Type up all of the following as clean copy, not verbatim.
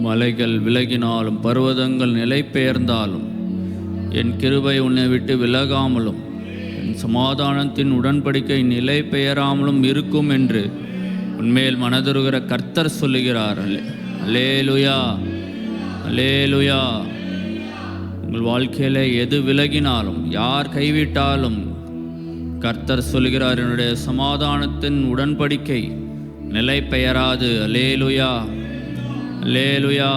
மலைகள் விலகினாலும் பர்வதங்கள் நிலை பெயர்ந்தாலும் என் கிருபை உன்னை விட்டு விலகாமலும் என் சமாதானத்தின் உடன்படிக்கை நிலை பெயராமலும் இருக்கும் என்று உன்மேல் மனதுருகிற கர்த்தர் சொல்லுகிறார். அல்லேலூயா, அல்லேலூயா. உங்கள் வாழ்க்கையில் எது விலகினாலும், யார் கைவிட்டாலும் கர்த்தர் சொல்கிறார், என்னுடைய சமாதானத்தின் உடன்படிக்கை நிலை பெயராது. அல்லேலூயா, அல்லேலூயா.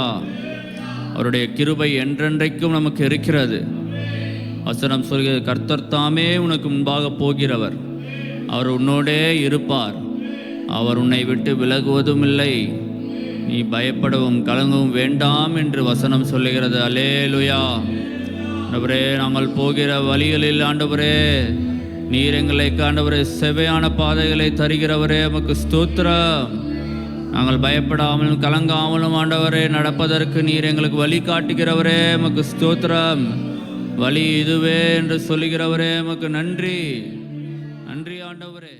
அவருடைய கிருபை என்றென்றைக்கும் நமக்கு இருக்கிறது. வசனம் சொல்கிறது, கர்த்தர் தாமே உனக்கு முன்பாக போகிறவர், அவர் உன்னோடே இருப்பார், அவர் உன்னை விட்டு விலகுவதும் இல்லை, நீ பயப்படவும் கலங்கவும் வேண்டாம் என்று வசனம் சொல்லுகிறது. அல்லேலூயா. ஆண்டவரே, நாங்கள் போகிற வழிகளில் ஆண்டவரே நீர் எங்களை ஆண்டவரே செவ்வையான பாதைகளை தருகிறவரே உமக்கு ஸ்தோத்திரம். நாங்கள் பயப்படாமலும் கலங்காமலும் ஆண்டவரே நடப்பதற்கு நீர் எங்களுக்கு வழி காட்டுகிறவரே உமக்கு ஸ்தோத்திரம். வழி இதுவே என்று சொல்லுகிறவரே உமக்கு நன்றி, நன்றி ஆண்டவரே.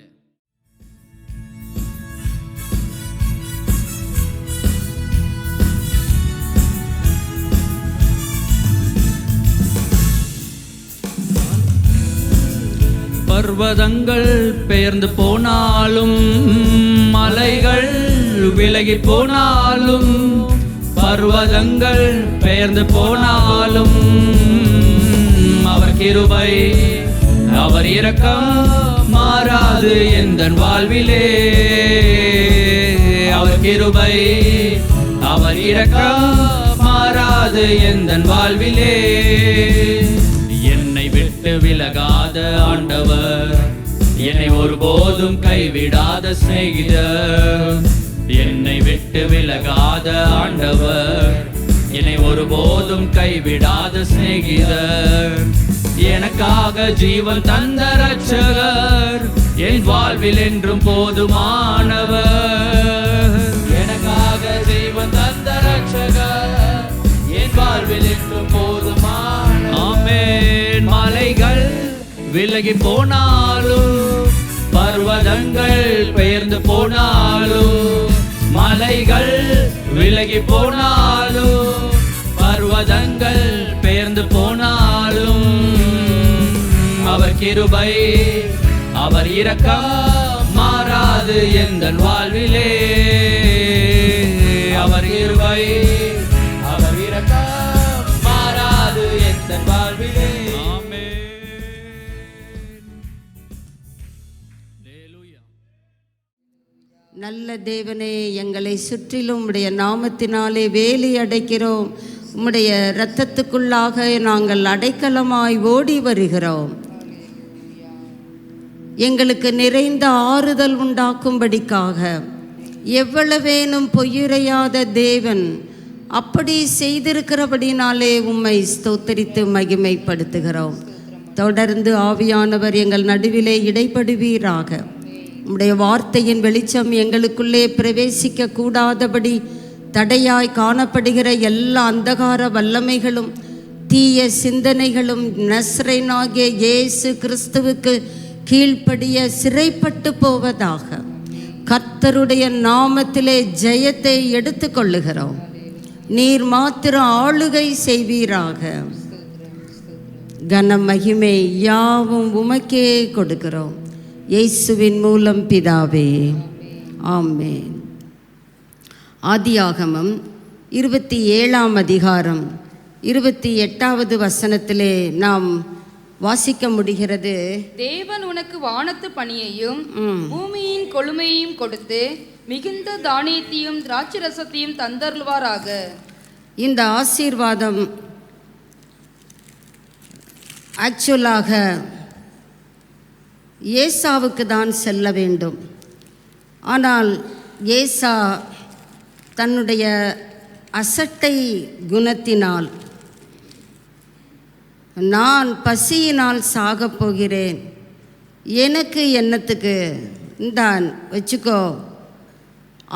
பர்வதங்கள் பெயர்ந்து போனாலும், மலைகள் விலகி போனாலும், பர்வதங்கள் பெயர்ந்து போனாலும், அவர் கிருபை அவர் இரக்கம் மாறாது எந்தன் வாழ்விலே. அவர் கிருபை அவர் இரக்கம் மாறாது எந்தன் வாழ்விலே. என்னை விட்டு விலகாத ஆண்டவர், என்னை ஒருபோதும் கைவிடாத சிநேகிதர். என்னை விட்டு விலகாத ஆண்டவர், என்னை ஒருபோதும் கைவிடாத சிநேகிதர். எனக்காக ஜீவன் தந்த ரட்சகர், என் வாழ்வில் என்றும் போதுமானவர். எனக்காக ஜீவன் தந்த ரட்சகர், என் வாழ்வில் என்றும் போதுமானவர். ஆமென். மலைகள் விலகி போனாலும், பர்வதங்கள் பெயர்ந்து போனாலும், மலைகள் விலகி போனாலும், பர்வதங்கள் பெயர்ந்து போனாலும், அவர் கிருபை அவர் இரக்கம் மாறாது எந்தன் வாழ்விலே. அவர் கிருபை அவர் இரக்கம் மாறாது எந்தன் வாழ்விலே. நல்ல தேவனே, எங்களை சுற்றிலும் உம்முடைய நாமத்தினாலே வேலி அடைக்கிறோம். உம்முடைய இரத்தத்துக்குள்ளாக நாங்கள் அடைக்கலமாய் ஓடி வருகிறோம். எங்களுக்கு நிறைந்த ஆறுதல் உண்டாக்கும்படிக்காக எவ்வளவேனும் பொய்யுரையாத தேவன் அப்படி செய்திருக்கிறபடினாலே உம்மை ஸ்தோத்தரித்து மகிமைப்படுத்துகிறோம். தொடர்ந்து ஆவியானவர் எங்கள் நடுவிலே இடைப்படுவீராக. உம்முடைய வார்த்தையின் வெளிச்சம் எங்களுக்குள்ளே பிரவேசிக்க கூடாதபடி தடையாய் காணப்படுகிற எல்லா அந்தகார வல்லமைகளும் தீய சிந்தனைகளும் நஸ்ரேயனாகிய இயேசு கிறிஸ்துவுக்கு கீழ்ப்படிய சிறைப்பட்டு போவதாக. கர்த்தருடைய நாமத்திலே ஜெயத்தை எடுத்துக்கொள்ளுகிறோம். நீர் மாத்திரம் ஆளுகை செய்வீராக. கன மகிமை யாவும் உமக்கே கொடுக்கிறோம். இயேசுவின் மூலம் பிதாவே, ஆமென். ஆதியாகமம் 27ஆம் அதிகாரம் 28வது வசனத்திலே நாம் வாசிக்க முடிகிறது. தேவன் உனக்கு வானத்து பனியையும் பூமியின் கொழுமையையும் கொடுத்து மிகுந்த தானியத்தையும் திராட்சரசத்தையும் தந்தருள்வாராக. இந்த ஆசீர்வாதம் ஆக்சுவலாக ஏசாவுக்கு தான் செல்ல வேண்டும். ஆனால் ஏசா தன்னுடைய அசட்டை குணத்தினால், நான் பசியினால் சாகப் போகிறேன், எனக்கு என்னத்துக்கு இந்தான் வச்சுக்கோ,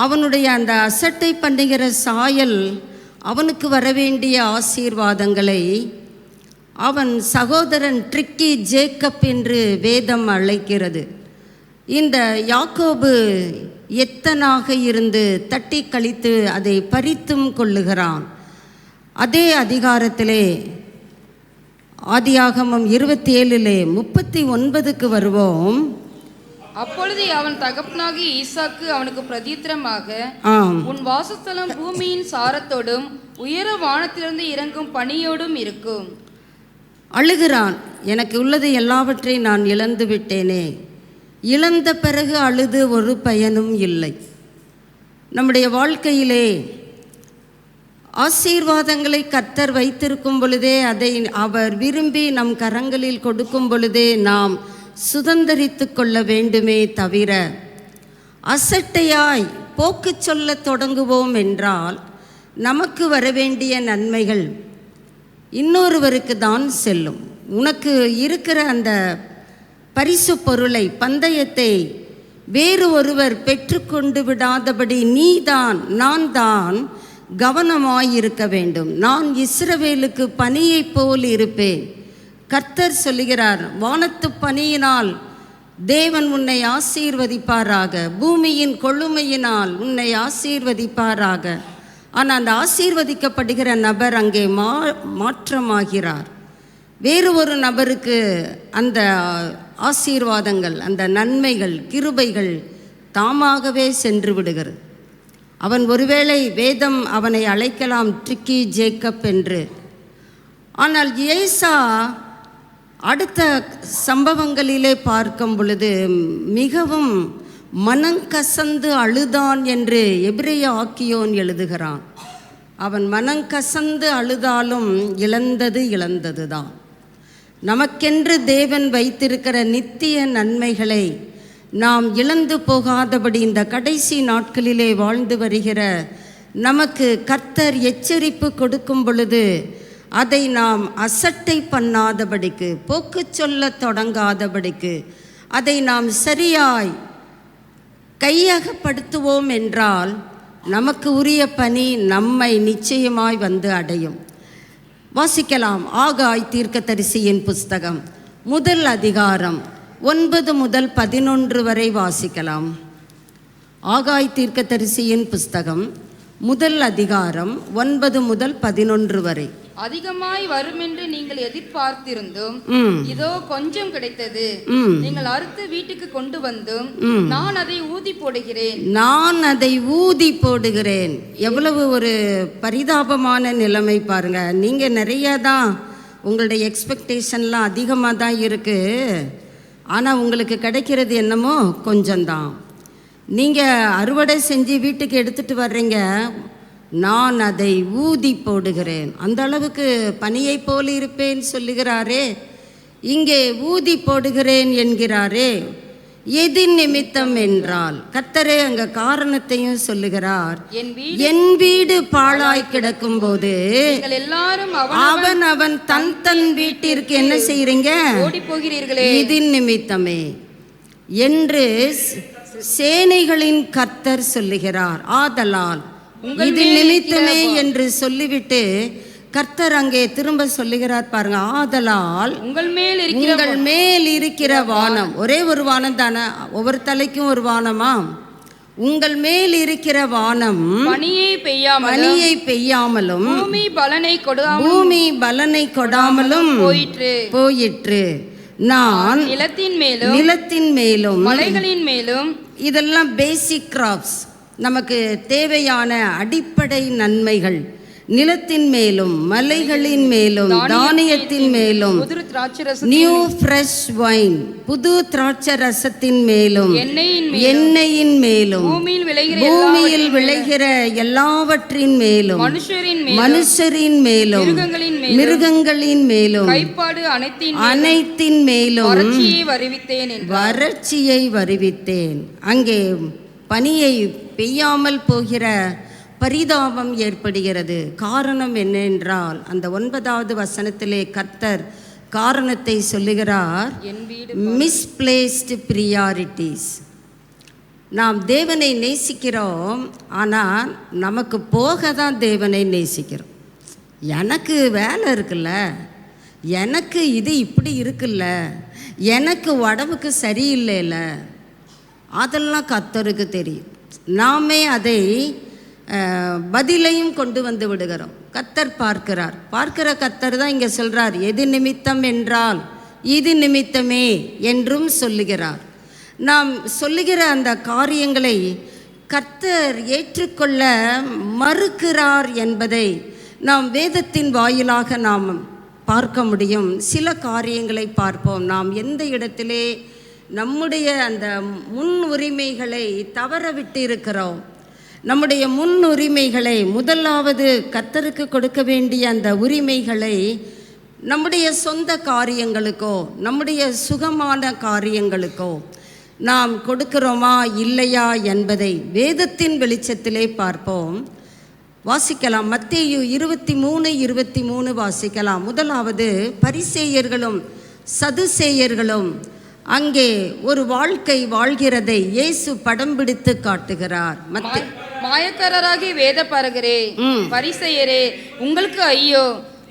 அவனுடைய அந்த அசட்டை பண்ணுகிற சாயல் அவனுக்கு வரவேண்டிய ஆசீர்வாதங்களை அவன் சகோதரன் ட்ரிக்கி ஜேக்கப் என்று வேதம் அழைக்கிறது. இந்த யாக்கோபு எத்தனாக இருந்து தட்டி கழித்து அதை பறித்தும் கொள்ளுகிறான். அதே அதிகாரத்திலே ஆதியாகமம் 27:39 வருவோம். அப்பொழுது அவன் தகப்பனாகி ஈசாக்கு அவனுக்கு பிரதித்திரமாக, உன் வாசஸ்தலம் பூமியின் சாரத்தோடும் உயர வானத்திலிருந்து இறங்கும் பனியோடும் இருக்கும். அழுகிறான், எனக்கு உள்ளது எல்லாவற்றையும் நான் இழந்து விட்டேனே. இழந்த பிறகு அழுது ஒரு பயனும் இல்லை. நம்முடைய வாழ்க்கையிலே ஆசீர்வாதங்களை கர்த்தர் வைத்திருக்கும் பொழுதே, அதை அவர் விரும்பி நம் கரங்களில் கொடுக்கும் பொழுதே நாம் சுதந்தரித்து கொள்ள வேண்டுமே தவிர, அசட்டையாய் போக்கு சொல்ல தொடங்குவோம் என்றால் நமக்கு வரவேண்டிய நன்மைகள் இன்னொருவருக்கு தான் செல்லும். உனக்கு இருக்கிற அந்த பரிசு பொருளை, பந்தயத்தை வேறு ஒருவர் பெற்றுக்கொண்டு விடாதபடி நான் தான் கவனமாயிருக்க வேண்டும். நான் இஸ்ரவேலுக்கு பனியைப் போல் இருப்பேன். கர்த்தர் சொல்லுகிறார், வானத்து பனியினால் தேவன் உன்னை ஆசீர்வதிப்பாராக, பூமியின் கொழுமையினால் உன்னை ஆசீர்வதிப்பாராக. ஆனால் அந்த ஆசீர்வதிக்கப்படுகிற நபர் அங்கே மாற்றமாகிறார். வேறு ஒரு நபருக்கு அந்த ஆசீர்வாதங்கள், அந்த நன்மைகள், கிருபைகள் தாமாகவே சென்று விடுகிறது. அவன் ஒருவேளை வேதம் அவனை அழைக்கலாம் ட்ரிக்கி ஜேக்கப் என்று. ஆனால் ஏசா அடுத்த சம்பவங்களிலே பார்க்கும் பொழுது மிகவும் மனங்கசந்து அழுதான் என்று எபிரேய ஆக்கியோன் எழுதுகிறான். அவன் மனங்கசந்து அழுதாலும் இழந்தது தான். நமக்கென்று தேவன் வைத்திருக்கிற நித்திய நன்மைகளை நாம் இழந்து போகாதபடி இந்த கடைசி நாட்களிலே வாழ்ந்து வருகிற நமக்கு கர்த்தர் எச்சரிப்பு கொடுக்கும் பொழுது அதை நாம் அசட்டை பண்ணாதபடிக்கு, போக்கு சொல்ல தொடங்காதபடிக்கு, அதை நாம் சரியாய் கையகப்படுத்துவோம் என்றால் நமக்கு உரிய பணி நம்மை நிச்சயமாய் வந்து அடையும். வாசிக்கலாம். ஆகாய் தீர்க்கதரிசியின் புஸ்தகம் 1 அதிகாரம் 9 முதல் 11 வரை வாசிக்கலாம். ஆகாய் தீர்க்கதரிசியின் புஸ்தகம் 1 அதிகாரம் 9 முதல் 11 வரை. அதிகமாய் வரும் என்று நீங்கள் எதிர்பார்த்திருந்தும் இதோ கொஞ்சம் கிடைத்தது. நீங்கள் அறுத்து வீட்டுக்கு கொண்டு வந்தும் நான் அதை ஊதி போடுகிறேன். எவ்வளவு ஒரு பரிதாபமான நிலைமை பாருங்க. நீங்க நிறைய தான், உங்களுடைய எக்ஸ்பெக்டேஷன்லாம் அதிகமாக தான் இருக்கு. ஆனால் உங்களுக்கு கிடைக்கிறது என்னமோ கொஞ்சம்தான். நீங்கள் அறுவடை செஞ்சு வீட்டுக்கு எடுத்துகிட்டு வர்றீங்க, நான் அதை ஊதி போடுகிறேன். அந்த அளவுக்கு பனியை போல் இருப்பேன் சொல்லுகிறாரே, இங்கே ஊதி போடுகிறேன் என்கிறாரே. எதின் நிமித்தம் என்றால் கர்த்தரே அங்க காரணத்தையும் சொல்லுகிறார். என் வீடு பாழாய் கிடக்கும் போது அவன் தன் வீட்டிற்கு என்ன செய்றீங்க? ஓடி போகிறீர்களே. இதின் நிமித்தமே என்று சேனைகளின் கர்த்தர் சொல்லுகிறார். ஆதலால் இது நிமித்தமே என்று சொல்லிவிட்டு கர்த்தர் அங்கே திரும்ப சொல்லுகிறார் பாருங்க. ஆதலால் உங்கள் மேல் இருக்கிற வானம், ஒரே ஒரு வானம் தானே, ஒவ்வொரு தலைக்கும் ஒரு வானமா? உங்கள் மேல் இருக்கிற வானம் பனியை பெய்யாமலும் பூமி பலனை கொடாமலும் போயிற்று. நான் நிலத்தின் மேலும் மலைகளின் மேலும், இதெல்லாம் பேசிக் கிராப்ஸ், நமக்கு தேவையான அடிப்படை நன்மைகள், நிலத்தின் மேலும் மலைகளின் மேலும் தானியத்தின் மேலும் நியூ ஃப்ரெஷ் வைன், புது திராட்சை ரசத்தின் மேலும் எண்ணெயின் மேலும் பூமியில் விளைகிற எல்லாவற்றின் மேலும் மனுஷரின் மேலும் மிருகங்களின் மேலும் அனைத்தின் மேலும் வறட்சியை வருவித்தேன். அங்கே பனியை பெய்யாமல் போகிற பரிதாபம் ஏற்படுகிறது. காரணம் என்னென்றால் அந்த 9வது வசனத்திலே கர்த்தர் காரணத்தை சொல்லுகிறார். Misplaced priorities. நாம் தேவனை நேசிக்கிறோம், ஆனால் நமக்கு போக தான் தேவனை நேசிக்கிறோம். எனக்கு வேலை இருக்குல்ல, எனக்கு இது இப்படி இருக்குல்ல, எனக்கு உடம்புக்கு சரியில்லைல்ல, அதெல்லாம் கர்த்தருக்கு தெரியும். நாமே அதை பதிலையும் கொண்டு வந்து விடுகிறோம். கர்த்தர் பார்க்கிற கர்த்தர் தான் இங்கே சொல்கிறார், எது நிமித்தம் என்றால் இது நிமித்தமே என்றும் சொல்லுகிறார். நாம் சொல்லுகிற அந்த காரியங்களை கர்த்தர் ஏற்றுக்கொள்ள மறுக்கிறார் என்பதை நாம் வேதத்தின் வாயிலாக நாம் பார்க்க முடியும். சில காரியங்களை பார்ப்போம். நாம் எந்த இடத்திலே நம்முடைய அந்த முன் உரிமைகளை தவற விட்டு இருக்கிறோம். நம்முடைய முன் உரிமைகளை, முதலாவது கர்த்தருக்கு கொடுக்க வேண்டிய அந்த உரிமைகளை நம்முடைய சொந்த காரியங்களுக்கோ நம்முடைய சுகமான காரியங்களுக்கோ நாம் கொடுக்கிறோமா இல்லையா என்பதை வேதத்தின் வெளிச்சத்திலே பார்ப்போம். வாசிக்கலாம். மத்தேயு 23:23 வாசிக்கலாம். முதலாவது, பரிசேயர்களும் சதுசேயர்களும் அங்கே ஒரு வாழ்க்கை வாழ்கிறதை இயேசு படம் பிடித்து காட்டுகிறார். மாயக்காரராகி வேதபாரகரே, பரிசேயரே, உங்களுக்கு ஐயோ!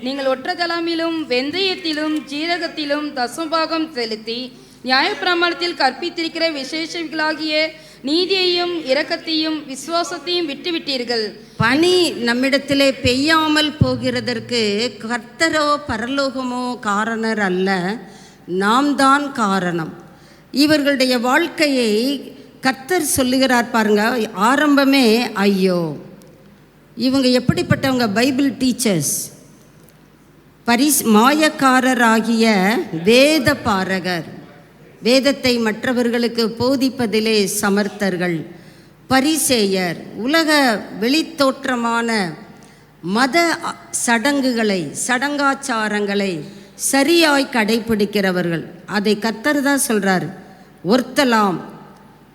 நீங்கள் ஒற்றதளமிலும் வெந்தயத்திலும் ஜீரகத்திலும் தசமபாகம் செலுத்தி நியாயப்பிரமாணத்தில் கற்பித்திருக்கிற விசேஷங்களாகிய நீதியையும் இரக்கத்தையும் விசுவாசத்தையும் விட்டுவிட்டீர்கள். பனி நம்மிடத்திலே பெய்யாமல் போகிறதற்கு கர்த்தரோ பரலோகமோ காரணர் அல்ல, நாம் தான் காரணம். இவர்களுடைய வாழ்க்கையை கர்த்தர் சொல்லுகிறார் பாருங்க. ஆரம்பமே ஐயோ! இவங்க எப்படிப்பட்டவங்க? பைபிள் டீச்சர்ஸ், மாயக்காரராகிய வேத பாரகர், வேதத்தை மற்றவர்களுக்கு போதிப்பதிலே சமர்த்தர்கள். பரிசேயர், உலக வெளித்தோற்றமான மத சடங்குகளை, சடங்காச்சாரங்களை சரியாய் கடைபிடிக்கிறவர்கள். அதை கர்த்தர் தான் சொல்கிறார். ஒர்த்தலாம்,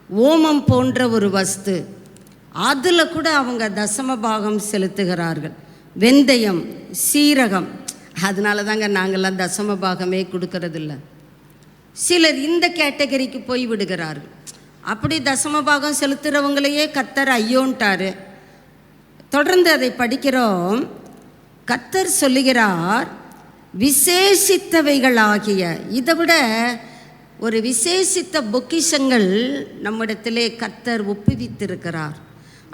ஓமம் போன்ற ஒரு வஸ்து, அதில் கூட அவங்க தசமபாகம் செலுத்துகிறார்கள். வெந்தயம், சீரகம், அதனால தாங்க நாங்கள்லாம் தசமபாகமே கொடுக்கறதில்ல. சிலர் இந்த கேட்டகரிக்கு போய் விடுகிறார்கள். அப்படி தசமபாகம் செலுத்துகிறவங்களையே கர்த்தர் ஐயோன்ட்டார். தொடர்ந்து அதை படிக்கிறோம். கர்த்தர் சொல்லுகிறார், விசேஷித்தவைகளாகிய, இதை விட ஒரு விசேஷித்த பொக்கிஷங்கள் நம்மிடத்திலே கர்த்தர் ஒப்புவித்திருக்கிறார்.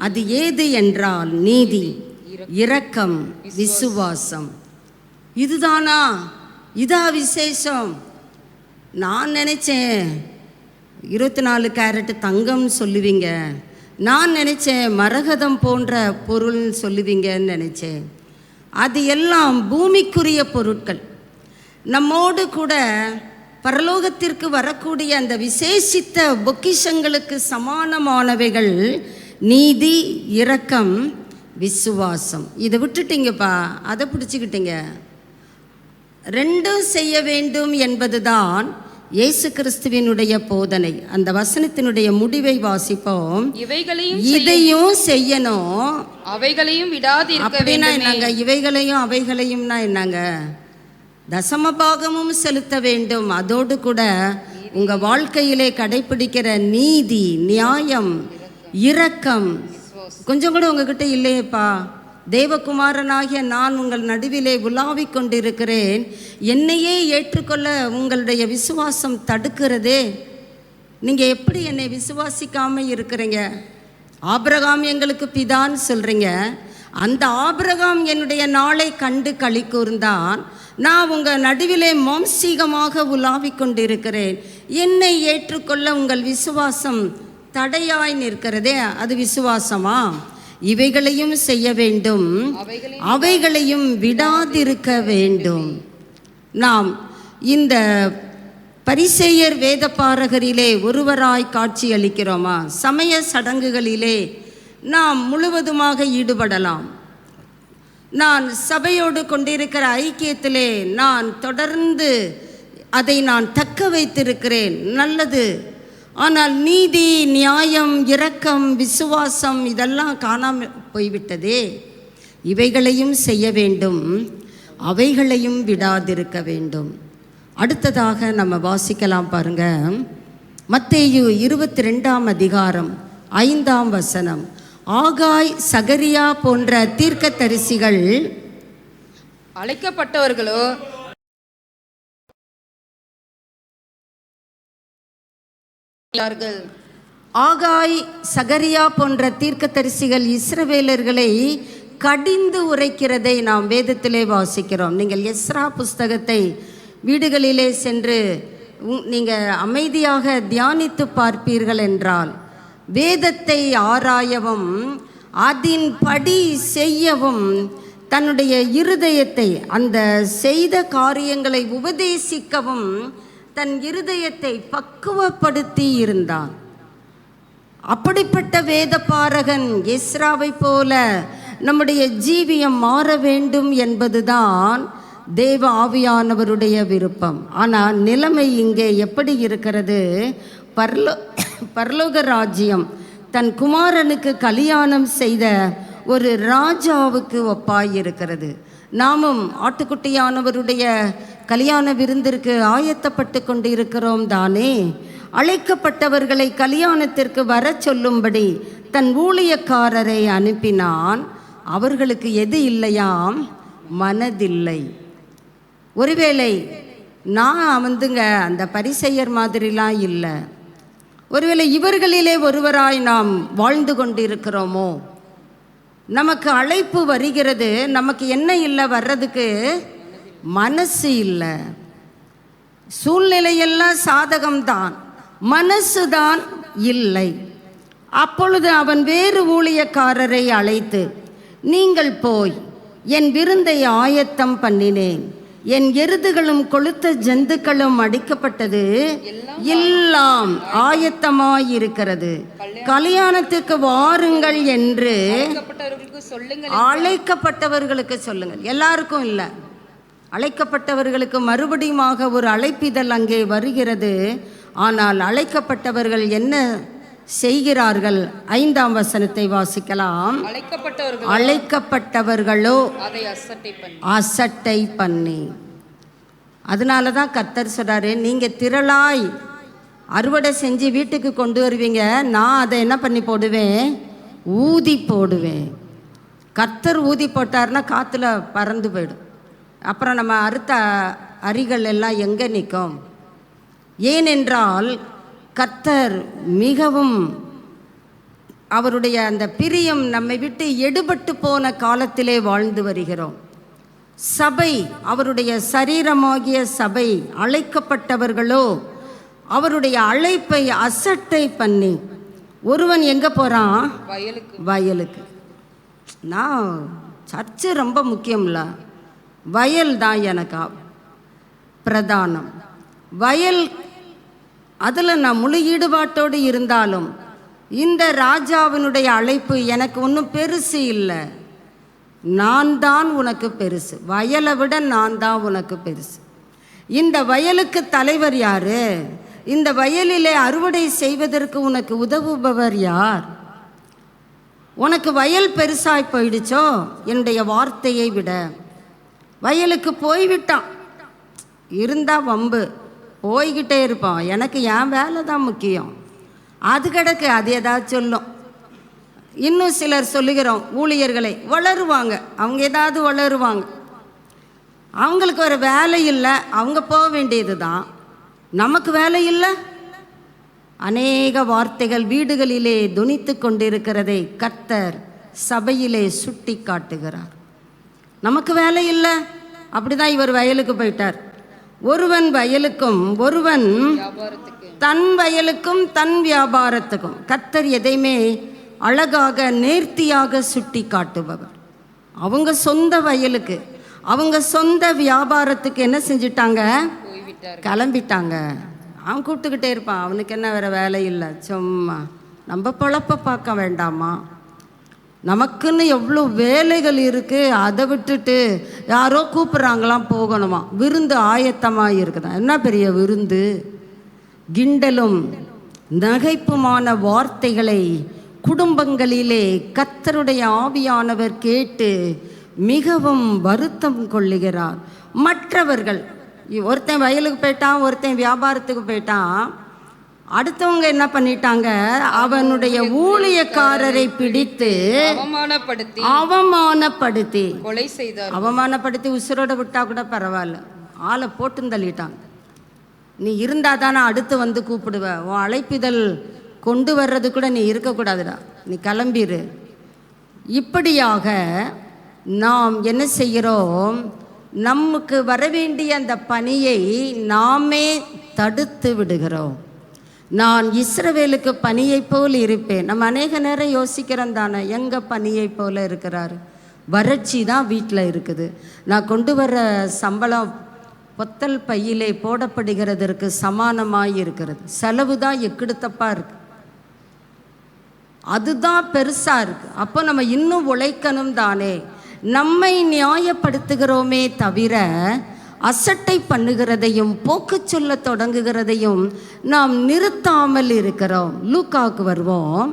அது ஏது என்றால் நீதி, இரக்கம், விசுவாசம். இதுதானா? இதா விசேஷம்? நான் நினச்சேன் 24 கேரட் தங்கம்னு சொல்லுவீங்க, நான் நினச்சேன் மரகதம் போன்ற பொருள்னு சொல்லுவீங்கன்னு நினச்சேன். அது எல்லாம் பூமிக்குரிய பொருட்கள். நம்மோடு கூட பரலோகத்திற்கு வரக்கூடிய அந்த விசேஷித்த பொக்கிஷங்களுக்கு சமானமானவைகள் நீதி, இரக்கம், விசுவாசம். இதை விட்டுட்டீங்கப்பா, அதை பிடிச்சிக்கிட்டீங்க. ரெண்டும் செய்ய வேண்டும் என்பதுதான் இயேசு கிறிஸ்துவினுடைய போதனை. அந்த வசனத்தினுடைய முடிவை வாசிப்போம். இதையும் செய்யணும், அவைகளையும் விடாதிருக்க அப்படின்னா என்னங்க? இவைகளையும் அவைகளையும்னா என்னங்க? தசமபாகமும் செலுத்த வேண்டும். அதோடு கூட உங்க வாழ்க்கையிலே கடைபிடிக்கிற நீதி, நியாயம், இரக்கம் கொஞ்சம் கூட உங்ககிட்ட இல்லையேப்பா. தேவகுமாரனாகிய நான் உங்கள் நடுவிலே உலாவிக் கொண்டிருக்கிறேன், என்னையே ஏற்றுக்கொள்ள உங்களுடைய விசுவாசம் தடுக்கிறதே. நீங்கள் எப்படி என்னை விசுவாசிக்காமல் இருக்கிறீங்க? ஆபிரகாம் எங்களுக்கு பிதான்னு சொல்கிறீங்க. அந்த ஆபிரகாம் என்னுடைய நாளை கண்டு களி கூர்ந்தான். நான் உங்கள் நடுவிலே மாம்சீகமாக உலாவிக் கொண்டிருக்கிறேன். என்னை ஏற்றுக்கொள்ள உங்கள் விசுவாசம் தடையாய் நிற்கிறதே, அது விசுவாசமா? இவைகளையும் செய்ய வேண்டும், அவைகளையும் விடாதிருக்க வேண்டும். நாம் இந்த பரிசேயர் வேதபாரகரிலே ஒருவராய் காட்சி அளிக்கிறோமா? சமய சடங்குகளிலே நாம் முழுவதுமாக ஈடுபடலாம். நான் சபையோடு கொண்டிருக்கிற ஐக்கியத்திலே நான் தொடர்ந்து அதை நான் தக்க வைத்திருக்கிறேன், நல்லது. ஆனால் நீதி, நியாயம், இரக்கம், விசுவாசம் இதெல்லாம் காணாமல் போய்விட்டதே. இவைகளையும் செய்ய வேண்டும், அவைகளையும் விடாதிருக்க வேண்டும். அடுத்ததாக நம்ம வாசிக்கலாம் பாருங்க. மத்தேயு 22 அதிகாரம் 5 வசனம். ஆகாய், சகரியா போன்ற தீர்க்கதரிசிகள் அழைக்கப்பட்டவர்களோ ஆகாய், சகரியா போன்ற தீர்க்கதரிசிகள் இஸ்ரவேலர்களை கடிந்து உரைக்கிறதை நாம் வேதத்திலே வாசிக்கிறோம். நீங்கள் எஸ்ரா புஸ்தகத்தை வீடுகளிலே சென்று நீங்கள் அமைதியாக தியானித்து பார்ப்பீர்கள் என்றால், வேதத்தை ஆராயவும் அதின்படி செய்யவும், தன்னுடைய இருதயத்தை அந்த செய்த காரியங்களை உபதேசிக்கவும் தன் இருதயத்தை பக்குவப்படுத்தி இருந்தான். அப்படிப்பட்ட வேதபாரகன் எஸ்ராவை போல நம்முடைய ஜீவியம் மாற வேண்டும் என்பதுதான் தேவ ஆவியானவருடைய விருப்பம். ஆனால் நிலைமை இங்கே எப்படி இருக்கிறது? பரலோக ராஜ்யம் தன் குமாரனுக்கு கல்யாணம் செய்த ஒரு ராஜாவுக்கு ஒப்பாயிருக்கிறது. நாமும் ஆட்டுக்குட்டியானவருடைய கல்யாண விருந்திற்கு ஆயத்தப்பட்டு கொண்டு இருக்கிறோம் தானே. அழைக்கப்பட்டவர்களை கல்யாணத்திற்கு வர சொல்லும்படி தன் ஊழியக்காரரை அனுப்பினான். அவர்களுக்கு எது இல்லையாம்? மனதில்லை. ஒருவேளை நான் அந்த பரிசேயர் மாதிரிலாம் இல்லை. ஒருவேளை இவர்களிலே ஒருவராய் நாம் வாழ்ந்து கொண்டிருக்கிறோமோ? நமக்கு அழைப்பு வருகிறது, நமக்கு என்ன இல்லை? வர்றதுக்கு மனசு இல்லை. சூழ்நிலையெல்லாம் சாதகம்தான், மனசு தான் இல்லை. அப்பொழுது அவன் வேறு ஊழியக்காரரை அழைத்து, நீங்கள் போய் என் விருந்தை ஆயத்தம் பண்ணினேன், என் எருதுகளும் கொளுத்த ஜந்துக்களும் அடிக்கப்பட்டது, எல்லாம் ஆயத்தமாயிருக்கிறது, கல்யாணத்துக்கு வாருங்கள் என்று அழைக்கப்பட்டவர்களுக்கு சொல்லுங்கள். எல்லாருக்கும் இல்லை, அழைக்கப்பட்டவர்களுக்கு மறுபடியுமாக ஒரு அழைப்பிதழ் அங்கே வருகிறது. ஆனால் அழைக்கப்பட்டவர்கள் என்ன செய்கிறார்கள்? 5ஆம் வசனத்தை வாசிக்கலாம். அழைக்கப்பட்டவர்களோ அதை அசட்டை பண்ணி. அதனால தான் கர்த்தர் சொல்றாரு, நீங்க திரளாய் அறுவடை செஞ்சு வீட்டுக்கு கொண்டு வருவீங்க, நான் அதை என்ன பண்ணி போடுவேன்? ஊதி போடுவேன். கர்த்தர் ஊதி போட்டார்னா காற்றுல பறந்து போயிடும். அப்புறம் நம்ம அறுத்த அரிகள் எல்லாம் எங்கே நிற்கும்? ஏனென்றால் கர்த்தர் மிகவும் அவருடைய அந்த பிரியம் நம்மை விட்டு எடுபட்டு போன காலத்திலே வாழ்ந்து வருகிறோம். சபை, அவருடைய சரீரமாகிய சபை, அழைக்கப்பட்டவர்களோ அவருடைய அழைப்பை அசட்டை பண்ணி, ஒருவன் எங்கே போகிறான்? வயலுக்கு. நான் சர்ச்சு ரொம்ப முக்கியம்ல, வயல் தான் எனக்கு பிரதானம். வயல், அதில் நான் முழு ஈடுபாட்டோடு இருந்தாலும் இந்த ராஜாவினுடைய அழைப்பு எனக்கு ஒன்றும் பெருசு இல்லை. நான் தான் உனக்கு பெருசு, வயலை விட நான் தான் உனக்கு பெருசு. இந்த வயலுக்கு தலைவர் யாரு? இந்த வயலிலே அறுவடை செய்வதற்கு உனக்கு உதவுபவர் யார்? உனக்கு வயல் பெருசாய் போயிடுச்சோ? என்னுடைய வார்த்தையை விட. வயலுக்கு போய்விட்டான், இருந்தா வம்பு, போய்கிட்டே இருப்பான். எனக்கு என் வேலை தான் முக்கியம். அது கிடக்கு, அது ஏதாவது சொல்லும். இன்னும் சிலர் சொல்லுகிறோம், ஊழியர்களை வளருவாங்க, அவங்க ஏதாவது வளருவாங்க, அவங்களுக்கு ஒரு வேலை இல்லை, அவங்க போக வேண்டியது தான். நமக்கு வேலை இல்லை. அநேக வார்த்தைகள் வீடுகளிலே துணித்து கொண்டிருக்கிறதை கர்த்தர் சபையிலே சுட்டி காட்டுகிறார். நமக்கு வேலை இல்லை, அப்படிதான் இவர் வயலுக்கு போயிட்டார். ஒருவன் வயலுக்கும் ஒருவன் தன் வயலுக்கும் தன் வியாபாரத்துக்கும். கர்த்தர் எதையுமே அழகாக நேர்த்தியாக சுட்டி காட்டுபவர். அவங்க சொந்த வயலுக்கு, அவங்க சொந்த வியாபாரத்துக்கு என்ன செஞ்சிட்டாங்க? கிளம்பிட்டாங்க. அவன் கூப்பிட்டுக்கிட்டே இருப்பான், அவனுக்கு என்ன வேற வேலை இல்லை, சும்மா நம்ம பொழப்ப பார்க்க வேண்டாமா? நமக்குன்னு எவ்வளோ வேலைகள் இருக்குது, அதை விட்டுட்டு யாரோ கூப்பிட்றாங்களாம் போகணுமா? விருந்து ஆயத்தமாக இருக்குதா? என்ன பெரிய விருந்து? கிண்டலும் நகைப்புமான வார்த்தைகளை குடும்பங்களிலே கர்த்தருடைய ஆவியானவர் கேட்டு மிகவும் வருத்தம் கொள்ளுகிறார். மற்றவர்கள், ஒருத்தன் வயலுக்கு போயிட்டான், ஒருத்தன் வியாபாரத்துக்கு போயிட்டான், அடுத்தவங்க என்ன பண்ணிட்டாங்க? அவனுடைய ஊழியக்காரரை பிடித்து அவமானப்படுத்தி கொலை செய்தார். அவமானப்படுத்தி உசுரோட விட்டா கூட பரவாயில்ல, ஆளை போட்டு தள்ளிட்டாங்க. நீ இருந்தா தானே அடுத்து வந்து கூப்பிடுவ, உன் அழைப்பிதழ் கொண்டு வர்றது கூட நீ இருக்கக்கூடாதுடா, நீ கிளம்பிடு. இப்படியாக நாம் என்ன செய்கிறோம், நமக்கு வரவேண்டிய அந்த பணியை நாமே தடுத்து விடுகிறோம். நான் இஸ்ரவேலுக்கு பணியை போல் இருப்பேன். நம்ம அநேக நேரம் யோசிக்கிறோம் தானே, எங்கள் பணியை போல் இருக்கிறாரு, வறட்சி தான் வீட்டில் இருக்குது, நான் கொண்டு வர சம்பளம் பொத்தல் பையிலே போடப்படுகிறதற்கு சமானமாக இருக்கிறது, செலவு தான் எக்கெடுத்தப்பா இருக்கு, அதுதான் பெருசாக இருக்குது. அப்போ நம்ம இன்னும் உழைக்கணும் தானே. நம்மை நியாயப்படுத்துகிறோமே தவிர அசட்டை பண்ணுகிறதையும் போக்கு சொல்ல தொடங்குகிறதையும் நாம் நிறுத்தாமல் இருக்கிறோம். லூக்காவுக்கு வருவோம்.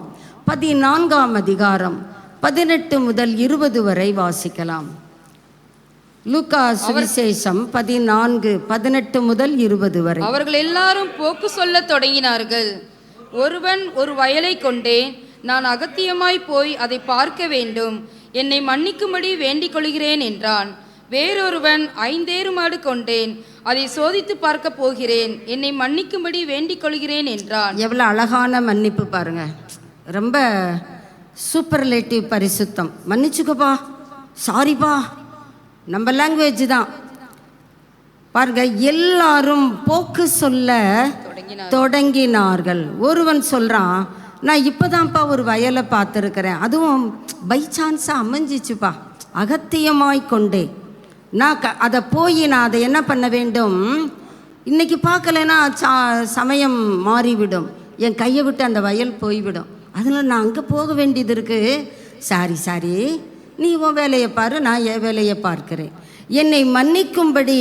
14ஆம் அதிகாரம் 18 முதல் 20 வரை வாசிக்கலாம். லூக்கா சுவிசேஷம் 14:18 முதல் 20 வரை. அவர்கள் எல்லாரும் போக்கு சொல்ல தொடங்கினார்கள். ஒருவன் ஒரு வயலை கொண்டேன், நான் அகத்தியமாய் போய் அதை பார்க்க வேண்டும், என்னை மன்னிக்கும்படி வேண்டிக் கொள்கிறேன் என்றான். வேறொருவன் 5 ஏறு மாடு கொண்டேன், அதை சோதித்து பார்க்க போகிறேன், என்னை மன்னிக்கும்படி வேண்டிக் கொள்கிறேன் என்றான். எவ்வளோ அழகான மன்னிப்பு பாருங்க, ரொம்ப சூப்பர்லேட்டிவ் பரிசுத்தம். மன்னிச்சுக்கப்பா, சாரிப்பா, நம்ம லாங்குவேஜ் தான் பாருங்க. எல்லாரும் போக்கு சொல்ல தொடங்கினார்கள். ஒருவன் சொல்றான், நான் இப்போதான்ப்பா ஒரு வயலை பார்த்துருக்கிறேன், அதுவும் பை சான்ஸாக அமைஞ்சிச்சுப்பா, அகத்தியமாய் கொண்டே நான் அதை போய் நான் அதை என்ன பண்ண வேண்டும், இன்னைக்கு பார்க்கலைன்னா சமயம் மாறிவிடும், என் கையை விட்டு அந்த வயல் போய்விடும், அதில் நான் அங்கே போக வேண்டியது இருக்குது. சாரி, நீ உன் வேலையை பாரு, நான் என் வேலையை பார்க்கிறேன், என்னை மன்னிக்கும்படி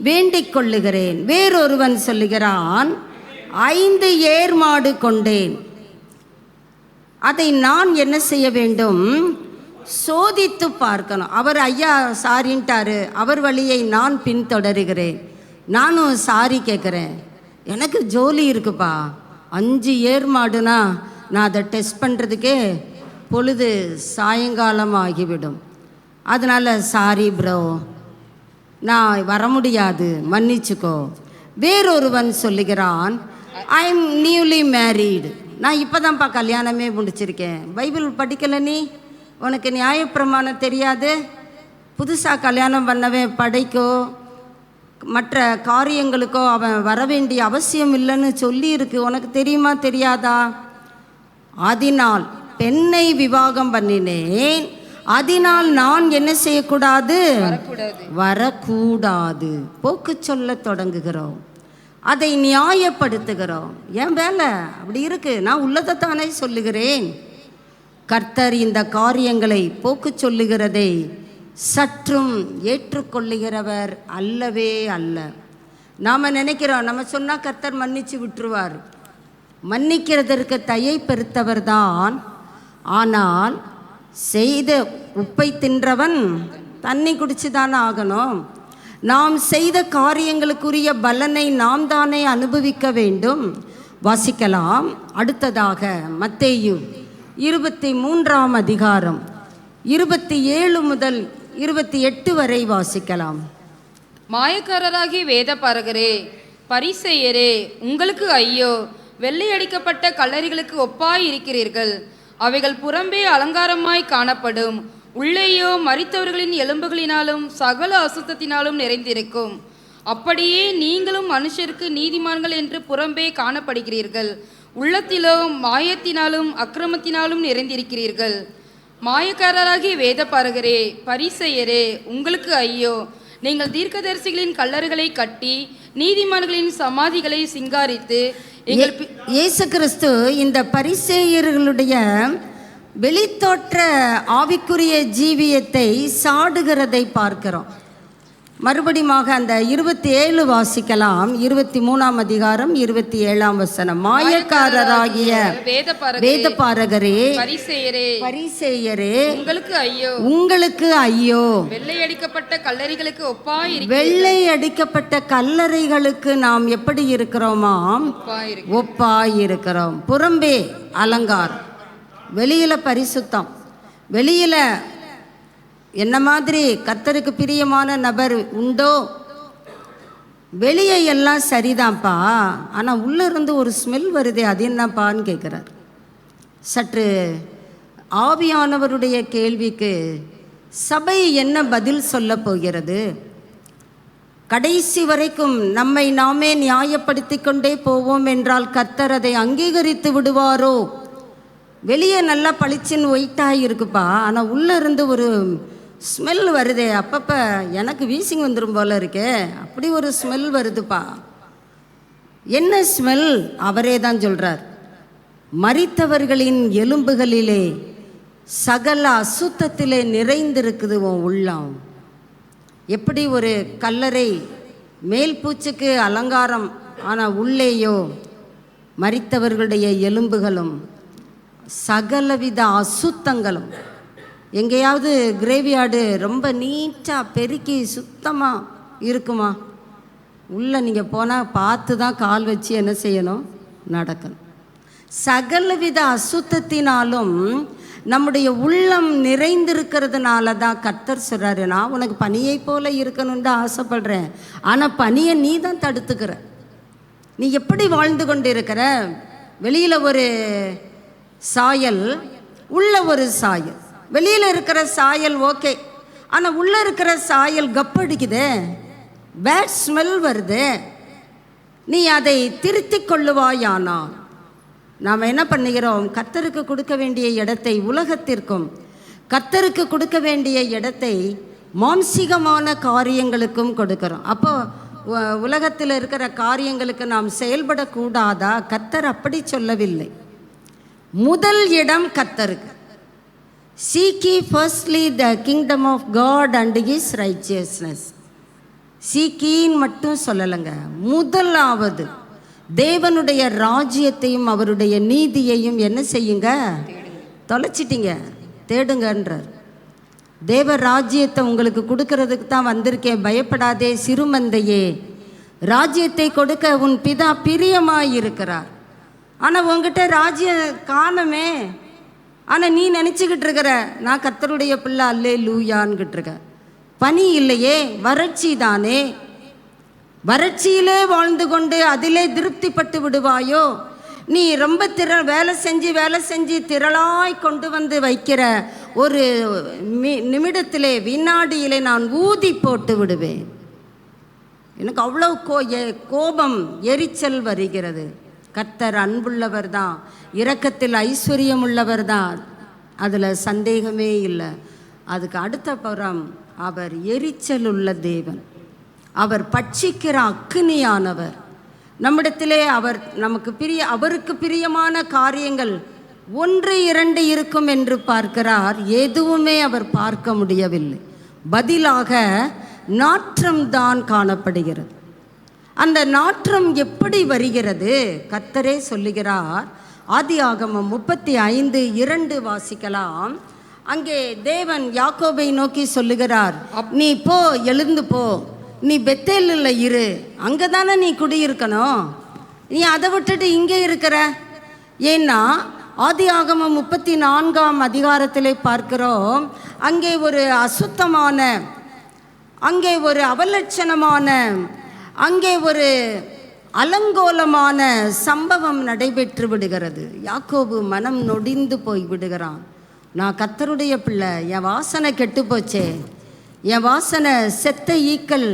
வேண்டிக் கொள்ளுகிறேன். வேறொருவன் சொல்லுகிறான், 5 ஏர் மாடு கொண்டேன், அதை நான் என்ன செய்ய வேண்டும், சோதித்து பார்க்கணும். அவர் ஐயா சாரின்ட்டாரு, அவர் வழியை நான் பின்தொடருகிறேன், நானும் சாரி கேட்குறேன், எனக்கு ஜோலி இருக்குப்பா, 5 ஏர் மாடுனா நான் அதை டெஸ்ட் பண்ணுறதுக்கே பொழுது சாயங்காலம் ஆகிவிடும், அதனால் சாரி ப்ரோ, நான் வர முடியாது, மன்னிச்சுக்கோ. வேறொருவன் சொல்லுகிறான், ஐ எம் நியூலி மேரீடு, நான் இப்போ தான்ப்பா கல்யாணமே முடிச்சிருக்கேன், பைபிள் படிக்கலை நீ, உனக்கு நியாயப்பிரமாணம் தெரியாது, புதுசாக கல்யாணம் பண்ணவன் படைக்கோ மற்ற காரியங்களுக்கோ அவன் வர வேண்டிய அவசியம் இல்லைன்னு சொல்லியிருக்கு, உனக்கு தெரியுமா தெரியாதா? அதனால் பெண்ணை விவாகம் பண்ணினேன், அதனால் நான் என்ன செய்யக்கூடாது, வரக்கூடாது. போக்கு சொல்ல தொடங்குகிறோம், அதை நியாயப்படுத்துகிறோம். என் வேலை அப்படி இருக்கு, நான் உள்ளதைத்தானே சொல்லுகிறேன். கர்த்தர் இந்த காரியங்களை போக்கு சொல்லுகிறதை சற்றும் ஏற்றுக்கொள்ளுகிறவர் அல்லவே அல்ல. நாம் நினைக்கிறோம், நம்ம சொன்னால் கர்த்தர் மன்னிச்சு விட்டுருவார். மன்னிக்கிறதற்கு தயை பெருத்தவர் தான், ஆனால் செய்த உப்பை தின்றவன் தண்ணி குடிச்சு தானே ஆகணும். நாம் செய்த காரியங்களுக்குரிய பலனை நாம் தானே அனுபவிக்க வேண்டும். வாசிக்கலாம். அடுத்ததாக மத்தேயு 23ஆம் அதிகாரம் 27 முதல் 28 வரை வாசிக்கலாம். மாயக்காரராகி வேத பாரகரே, பரிசேயரே, உங்களுக்கு ஐயோ, வெள்ளையடிக்கப்பட்ட கல்லறைகளுக்கு ஒப்பாய் இருக்கிறீர்கள். அவைகள் புறம்பே அலங்காரமாய் காணப்படும், உள்ளேயோ மரித்தவர்களின் எலும்புகளினாலும் சகல அசுத்தத்தினாலும் நிறைந்திருக்கும். அப்படியே நீங்களும் மனுஷருக்கு நீதிமான்கள் என்று புறம்பே காணப்படுகிறீர்கள், உள்ளத்திலோ மாயத்தினாலும் அக்கிரமத்தினாலும் நிறைந்திருக்கிறீர்கள். மாயக்காரராகிய வேத பாரகரே, பரிசேயரே, உங்களுக்கு ஐயோ, நீங்கள் தீர்க்கதரிசிகளின் கல்லறைகளை கட்டி நீதிமான்களின் சமாதிகளை சிங்காரித்து இயேசு கிறிஸ்து இந்த பரிசேயர்களுடைய வெளித்தோற்ற ஆவிக்குரிய ஜீவியத்தை சாடுகிறதை பார்க்கிறோம். மறுபடியுமாக அந்த 27 வாசிக்கலாம். 23ஆம் அதிகாரம் 27ஆம் வசனம். மாயக்காரராகிய வேதபாரகரே, பரிசேயரே, உங்களுக்கு ஐயோ, வெள்ளையடிக்கப்பட்ட கல்லறைகளுக்கு வெள்ளையடிக்கப்பட்ட கல்லறைகளுக்கு நாம் எப்படி இருக்கிறோமாம், ஒப்பாய் இருக்கிறோம். புறம்பே அலங்காரம், வெளியில பரிசுத்தம், வெளியில என்ன மாதிரி கர்த்தருக்கு பிரியமான நபர் உண்டோ வெளியே எல்லாம் சரிதான்ப்பா, ஆனால் உள்ளே இருந்து ஒரு ஸ்மெல் வருதே, அது என்னப்பான்னு கேட்குறார். சற்று ஆவியானவருடைய கேள்விக்கு சபை என்ன பதில் சொல்ல போகிறது? கடைசி வரைக்கும் நம்மை நாமே நியாயப்படுத்தி கொண்டே போவோம் என்றால் கர்த்தர் அதை அங்கீகரித்து விடுவாரோ? வெளியே நல்லா பளிச்சின்னு ஒயிட்டாக இருக்குப்பா, ஆனால் உள்ளே இருந்து ஒரு ஸ்மெல் வருதே, அப்பப்போ எனக்கு வீசிங் வந்துடும் போல இருக்கே, அப்படி ஒரு ஸ்மெல் வருதுப்பா. என்ன ஸ்மெல்? அவரே தான் சொல்கிறார். மரித்தவர்களின் எலும்புகளிலே சகல அசுத்தத்திலே நிறைந்திருக்குது உன் உள்ளம். எப்படி ஒரு கல்லறை மேல் பூச்சுக்கு அலங்காரம், ஆனால் உள்ளேயோ மரித்தவர்களுடைய எலும்புகளும் சகலவித அசுத்தங்களும். எங்கேயாவது கிரேவியார்டு ரொம்ப நீட்டாக பெருக்கி சுத்தமாக இருக்குமா? உள்ளே நீங்கள் போனால் பார்த்து தான் கால் வச்சு என்ன செய்யணும்? நடக்கணும். சகலவித அசுத்தத்தினாலும் நம்முடைய உள்ளம் நிறைந்திருக்கிறதுனால தான் கர்த்தர் சொல்கிறாரு, நான் உனக்கு பனியை போல இருக்கணும்னு தான் ஆசைப்படுறேன், ஆனால் பனியை நீ தான் தடுத்துக்கிற. நீ எப்படி வாழ்ந்து கொண்டு இருக்கிற? வெளியில் ஒரு சாயல், உள்ள ஒரு சாயல். வெளியில் இருக்கிற சாயல் ஓகே, ஆனால் உள்ளே இருக்கிற சாயல் கப்படிக்குதே, பேட் ஸ்மெல் வருது. நீ அதை திருத்திக் கொள்ளுவாயானால். நாம் என்ன பண்ணுகிறோம்? கர்த்தருக்கு கொடுக்க வேண்டிய இடத்தை உலகத்திற்கும், கர்த்தருக்கு கொடுக்க வேண்டிய இடத்தை மாம்சீகமான காரியங்களுக்கும் கொடுக்கிறோம். அப்போ உலகத்தில் இருக்கிற காரியங்களுக்கு நாம் செயல்படக்கூடாதா? கர்த்தர் அப்படி சொல்லவில்லை. முதல் இடம் கர்த்தருக்கு. Seek ye firstly the kingdom of God and his righteousness. சீக்கின்னு மட்டும் சொல்லலைங்க, முதலாவது தேவனுடைய ராஜ்யத்தையும் அவருடைய நீதியையும் என்ன செய்யுங்க? தொலைச்சிட்டிங்க, தேடுங்கன்றார். தேவ ராஜ்யத்தை உங்களுக்கு கொடுக்கறதுக்கு தான் வந்திருக்கேன், பயப்படாதே சிறுமந்தையே, ராஜ்யத்தை கொடுக்க உன் பிதா பிரியமாயிருக்கிறார். ஆனால் உங்ககிட்ட ராஜ்யம் காணமே, ஆனால் நீ நினச்சிக்கிட்டு இருக்கிற நான் கர்த்தருடைய பிள்ளை அல்லே லூயான்கிட்டு இருக்க. பனி இல்லையே, வறட்சி தானே. வறட்சியிலே வாழ்ந்து கொண்டு அதிலே திருப்திப்பட்டு விடுவாயோ? நீ ரொம்ப வேலை செஞ்சு திரளாய் கொண்டு வந்து வைக்கிற ஒரு நிமிடத்திலே, வினாடியிலே நான் ஊதி போட்டு விடுவேன். எனக்கு அவ்வளோ கோபம், எரிச்சல் வருகிறது. கர்த்தர் அன்புள்ளவர் தான், இரக்கத்தில் ஐஸ்வர்யம் உள்ளவர் தான், அதில் சந்தேகமே இல்லை. அதுக்கு அடுத்த புறம் அவர் எரிச்சல் உள்ள தேவன், அவர் பட்சிக்கிற அக்கினியானவர். நம்மிடத்திலே அவர் அவருக்கு பிரியமான காரியங்கள் 1 2 இருக்கும் என்று பார்க்கிறார். எதுவுமே அவர் பார்க்க முடியவில்லை. பதிலாக நாற்றம்தான் காணப்படுகிறது. அந்த நாற்றம் எப்படி வருகிறது? கர்த்தரே சொல்லுகிறார். ஆதியாகமம் 35:2 வாசிக்கலாம். அங்கே தேவன் யாக்கோபை நோக்கி சொல்லுகிறார், நீ போ, எழுந்து போ, நீ பெத்தேலில் இரு, அங்கே தானே நீ குடியிருக்கணும், நீ அதை விட்டுட்டு இங்கே இருக்கிற. ஏன்னா ஆதியாகமம் 34ஆம் அதிகாரத்திலே பார்க்கிறோம், அங்கே ஒரு அசுத்தமான, அங்கே ஒரு அவலட்சணமான, அங்கே ஒரு அலங்கோலமான சம்பவம் நடைபெற்று விடுகிறது. யாக்கோபு மனம் நொடிந்து போய் விடுகிறான். நான் கர்த்தருடைய பிள்ளை, என் வாசனை கெட்டு போச்சே, என் வாசனை செத்த ஈக்கள்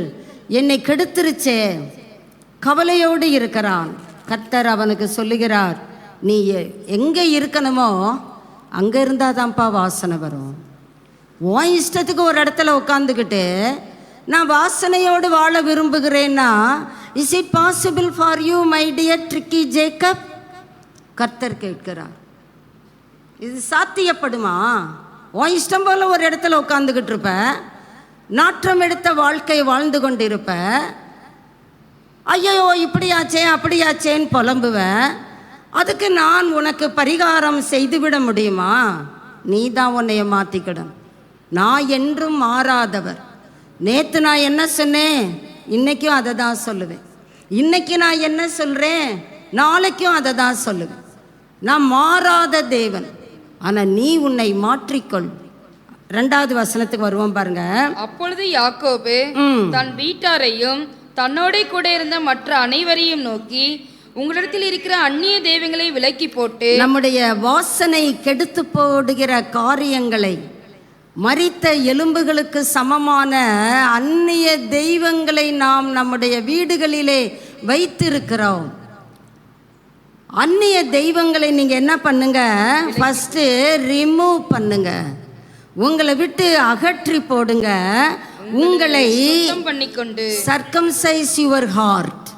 என்னை கெடுத்துருச்சே, கவலையோடு இருக்கிறான். கர்த்தர் அவனுக்கு சொல்லுகிறார், நீ எங்கே இருக்கணுமோ அங்கே இருந்தால் தான்ப்பா வாசனை வரும். உன் இஷ்டத்துக்கு ஒரு இடத்துல உட்காந்துக்கிட்டு நான் வாசனையோடு வாழ விரும்புகிறேன்னா, is it possible for you my dear tricky Jacob? கர்த்தர் கேட்கிறார், இது சாத்தியப்படுமா? உன் இஷ்டம் போல் ஒரு இடத்துல உட்காந்துக்கிட்டு இருப்ப, நாற்றம் எடுத்த வாழ்க்கை வாழ்ந்து கொண்டு இருப்ப, ஐயோ இப்படியாச்சே அப்படியாச்சேன்னு புலம்புவேன். அதுக்கு நான் உனக்கு பரிகாரம் செய்துவிட முடியுமா? நீ தான் உன்னைய மாற்றிக்கிடும். நான் என்றும் மாறாதவர். நேற்று நான் என்ன சொன்னேன், இன்றைக்கும் அதை தான் சொல்லுவேன். இன்னைக்கு நான் என்ன சொல்கிறேன், நாளைக்கும் அதை தான் சொல்லுவேன். நான் மாறாத தேவன். ஆனால் நீ உன்னை மாற்றிக்கொள். 2வது வசனத்துக்கு வருவோம் பாருங்க. அப்பொழுது யாக்கோபு தன் வீட்டாரையும் தன்னோடே கூட இருந்த மற்ற அனைவரையும் நோக்கி, உங்களிடத்தில் இருக்கிற அந்நிய தெய்வங்களை விலக்கி போட்டு, நம்முடைய வாசனை கெடுத்து போடுகிற காரியங்களை, மரித்த எலும்புகளுக்கு சமமான அந்நிய தெய்வங்களை நாம் நம்முடைய வீடுகளிலே வைத்திருக்கிறோம். அந்நிய தெய்வங்களை நீங்க என்ன பண்ணுங்க, ஃபர்ஸ்ட் ரிமூவ் பண்ணுங்க, உங்களை விட்டு அகற்றி போடுங்க. உங்களை பண்ணிக்கொண்டு சர்க்கம்சைஸ் யுவர் ஹார்ட்,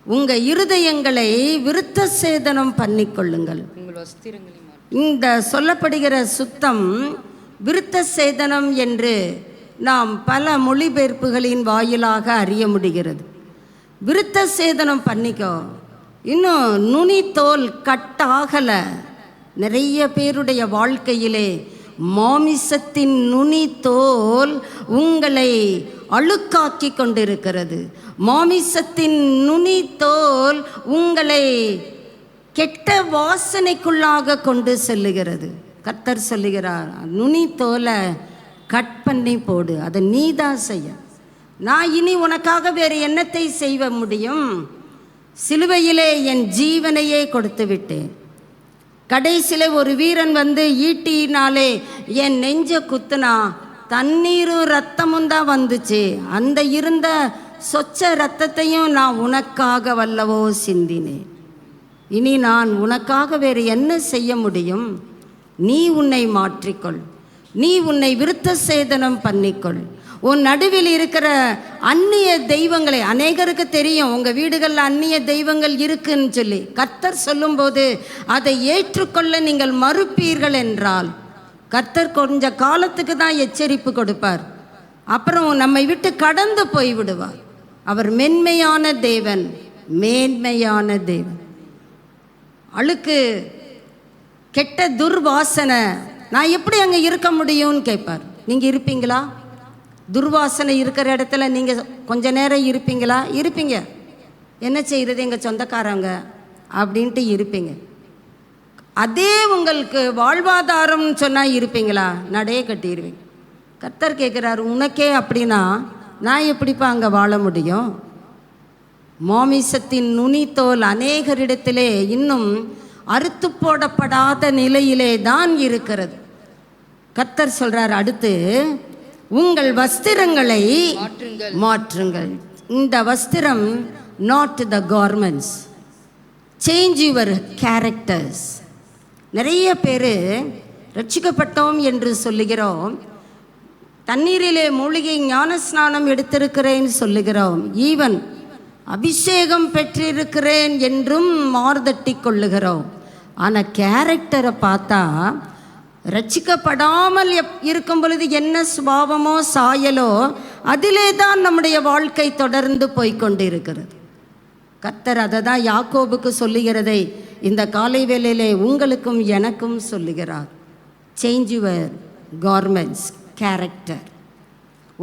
உங்க இருதயங்களை விருத்த சேதனம் பண்ணிக்கொள்ளுங்கள். உங்கள் வஸ்திரங்களை இந்த சொல்லப்படுகிற சுத்தம் விருத்த சேதனம் என்று நாம் பல மொழிபெயர்ப்புகளின் வாயிலாக அறிய முடிகிறது. விருத்த சேதனம் பண்ணிக்கோ. இன்னும் நுனி தோல் கட்டாகலை. நிறைய பேருடைய வாழ்க்கையிலே மாமிசத்தின் நுனி தோல் உங்களை அழுக்காக்கி கொண்டிருக்கிறது. மாமிசத்தின் நுனி தோல் உங்களை கெட்ட வாசனைக்குள்ளாக கொண்டு செல்லுகிறது. கர்த்தர் சொல்லுகிறார், நுனி தோலை கட் பண்ணி போடு, அதை நீதான் செய்ய. நான் இனி உனக்காக வேறு என்னத்தை செய்ய முடியும்? சிலுவையிலே என் ஜீவனையே கொடுத்து விட்டேன். கடைசியில் ஒரு வீரன் வந்து ஈட்டினாலே என் நெஞ்ச குத்துனா, தண்ணீரும் ரத்தமும் தான் வந்துச்சு. அந்த இருந்த சொச்ச ரத்தத்தையும் நான் உனக்காக வல்லவோ சிந்தினேன். இனி நான் உனக்காக வேறு என்ன செய்ய முடியும்? நீ உன்னை மாற்றிக்கொள், நீ உன்னை விருத்த சேதனம் பண்ணிக்கொள். உன் நடுவில் இருக்கிற அந்நிய தெய்வங்களை, அநேகருக்கு தெரியும் உங்கள் வீடுகளில் அந்நிய தெய்வங்கள் இருக்குன்னு சொல்லி. கர்த்தர் சொல்லும்போது அதை ஏற்றுக்கொள்ள நீங்கள் மறுப்பீர்கள் என்றால் கர்த்தர் கொஞ்ச காலத்துக்கு தான் எச்சரிப்பு கொடுப்பார், அப்புறம் நம்மை விட்டு கடந்து போய் விடுவார். அவர் மென்மையான தேவன், மேன்மையான தேவன். அழுக்கு கெட்ட துர்வாசனை, நான் எப்படி அங்கே இருக்க முடியும்னு கேட்பார். நீங்கள் இருப்பீங்களா? துர்வாசனை இருக்கிற இடத்துல நீங்கள் கொஞ்ச நேரம் இருப்பீங்களா? இருப்பீங்க. என்ன செய்கிறது, எங்கள் சொந்தக்காரங்க அப்படின்ட்டு இருப்பீங்க. அதே உங்களுக்கு வாழ்வாதாரம்னு சொன்னால் இருப்பீங்களா? நடையே கட்டிடுவீங்க. கர்த்தர் கேட்குறாரு, உனக்கே அப்படின்னா நான் எப்படிப்பா அங்கே வாழ முடியும்? மாமிசத்தின் நுனித்தோல் அநேகரிடத்திலே இன்னும் அறுத்து போடப்படாத நிலையிலே தான் இருக்கிறது. கர்த்தர் சொல்றார், அடுத்து உங்கள் வஸ்திரங்களை மாற்றுங்கள். இந்த வஸ்திரம் not the garments, change your characters. நிறைய பேர் ரட்சிக்கப்பட்டோம் என்று சொல்லுகிறோம், தண்ணீரிலே மூலிகை ஞானஸ்நானம் எடுத்திருக்கிறேன் சொல்லுகிறோம், ஈவன் அபிஷேகம் பெற்றிருக்கிறேன் என்றும் மார்தட்டி கொள்ளுகிறோம். ஆனால் கேரக்டரை பார்த்தா ரட்சிக்கப்படாமல் இருக்கும் பொழுது என்ன சுபாவமோ சாயலோ அதிலே தான் நம்முடைய வாழ்க்கை தொடர்ந்து போய்கொண்டு இருக்கிறது. கர்த்தர் அதை தான் யாக்கோபுக்கு சொல்லுகிறதை இந்த காலை வேளையிலே உங்களுக்கும் எனக்கும் சொல்லுகிறார். Change your garments, character.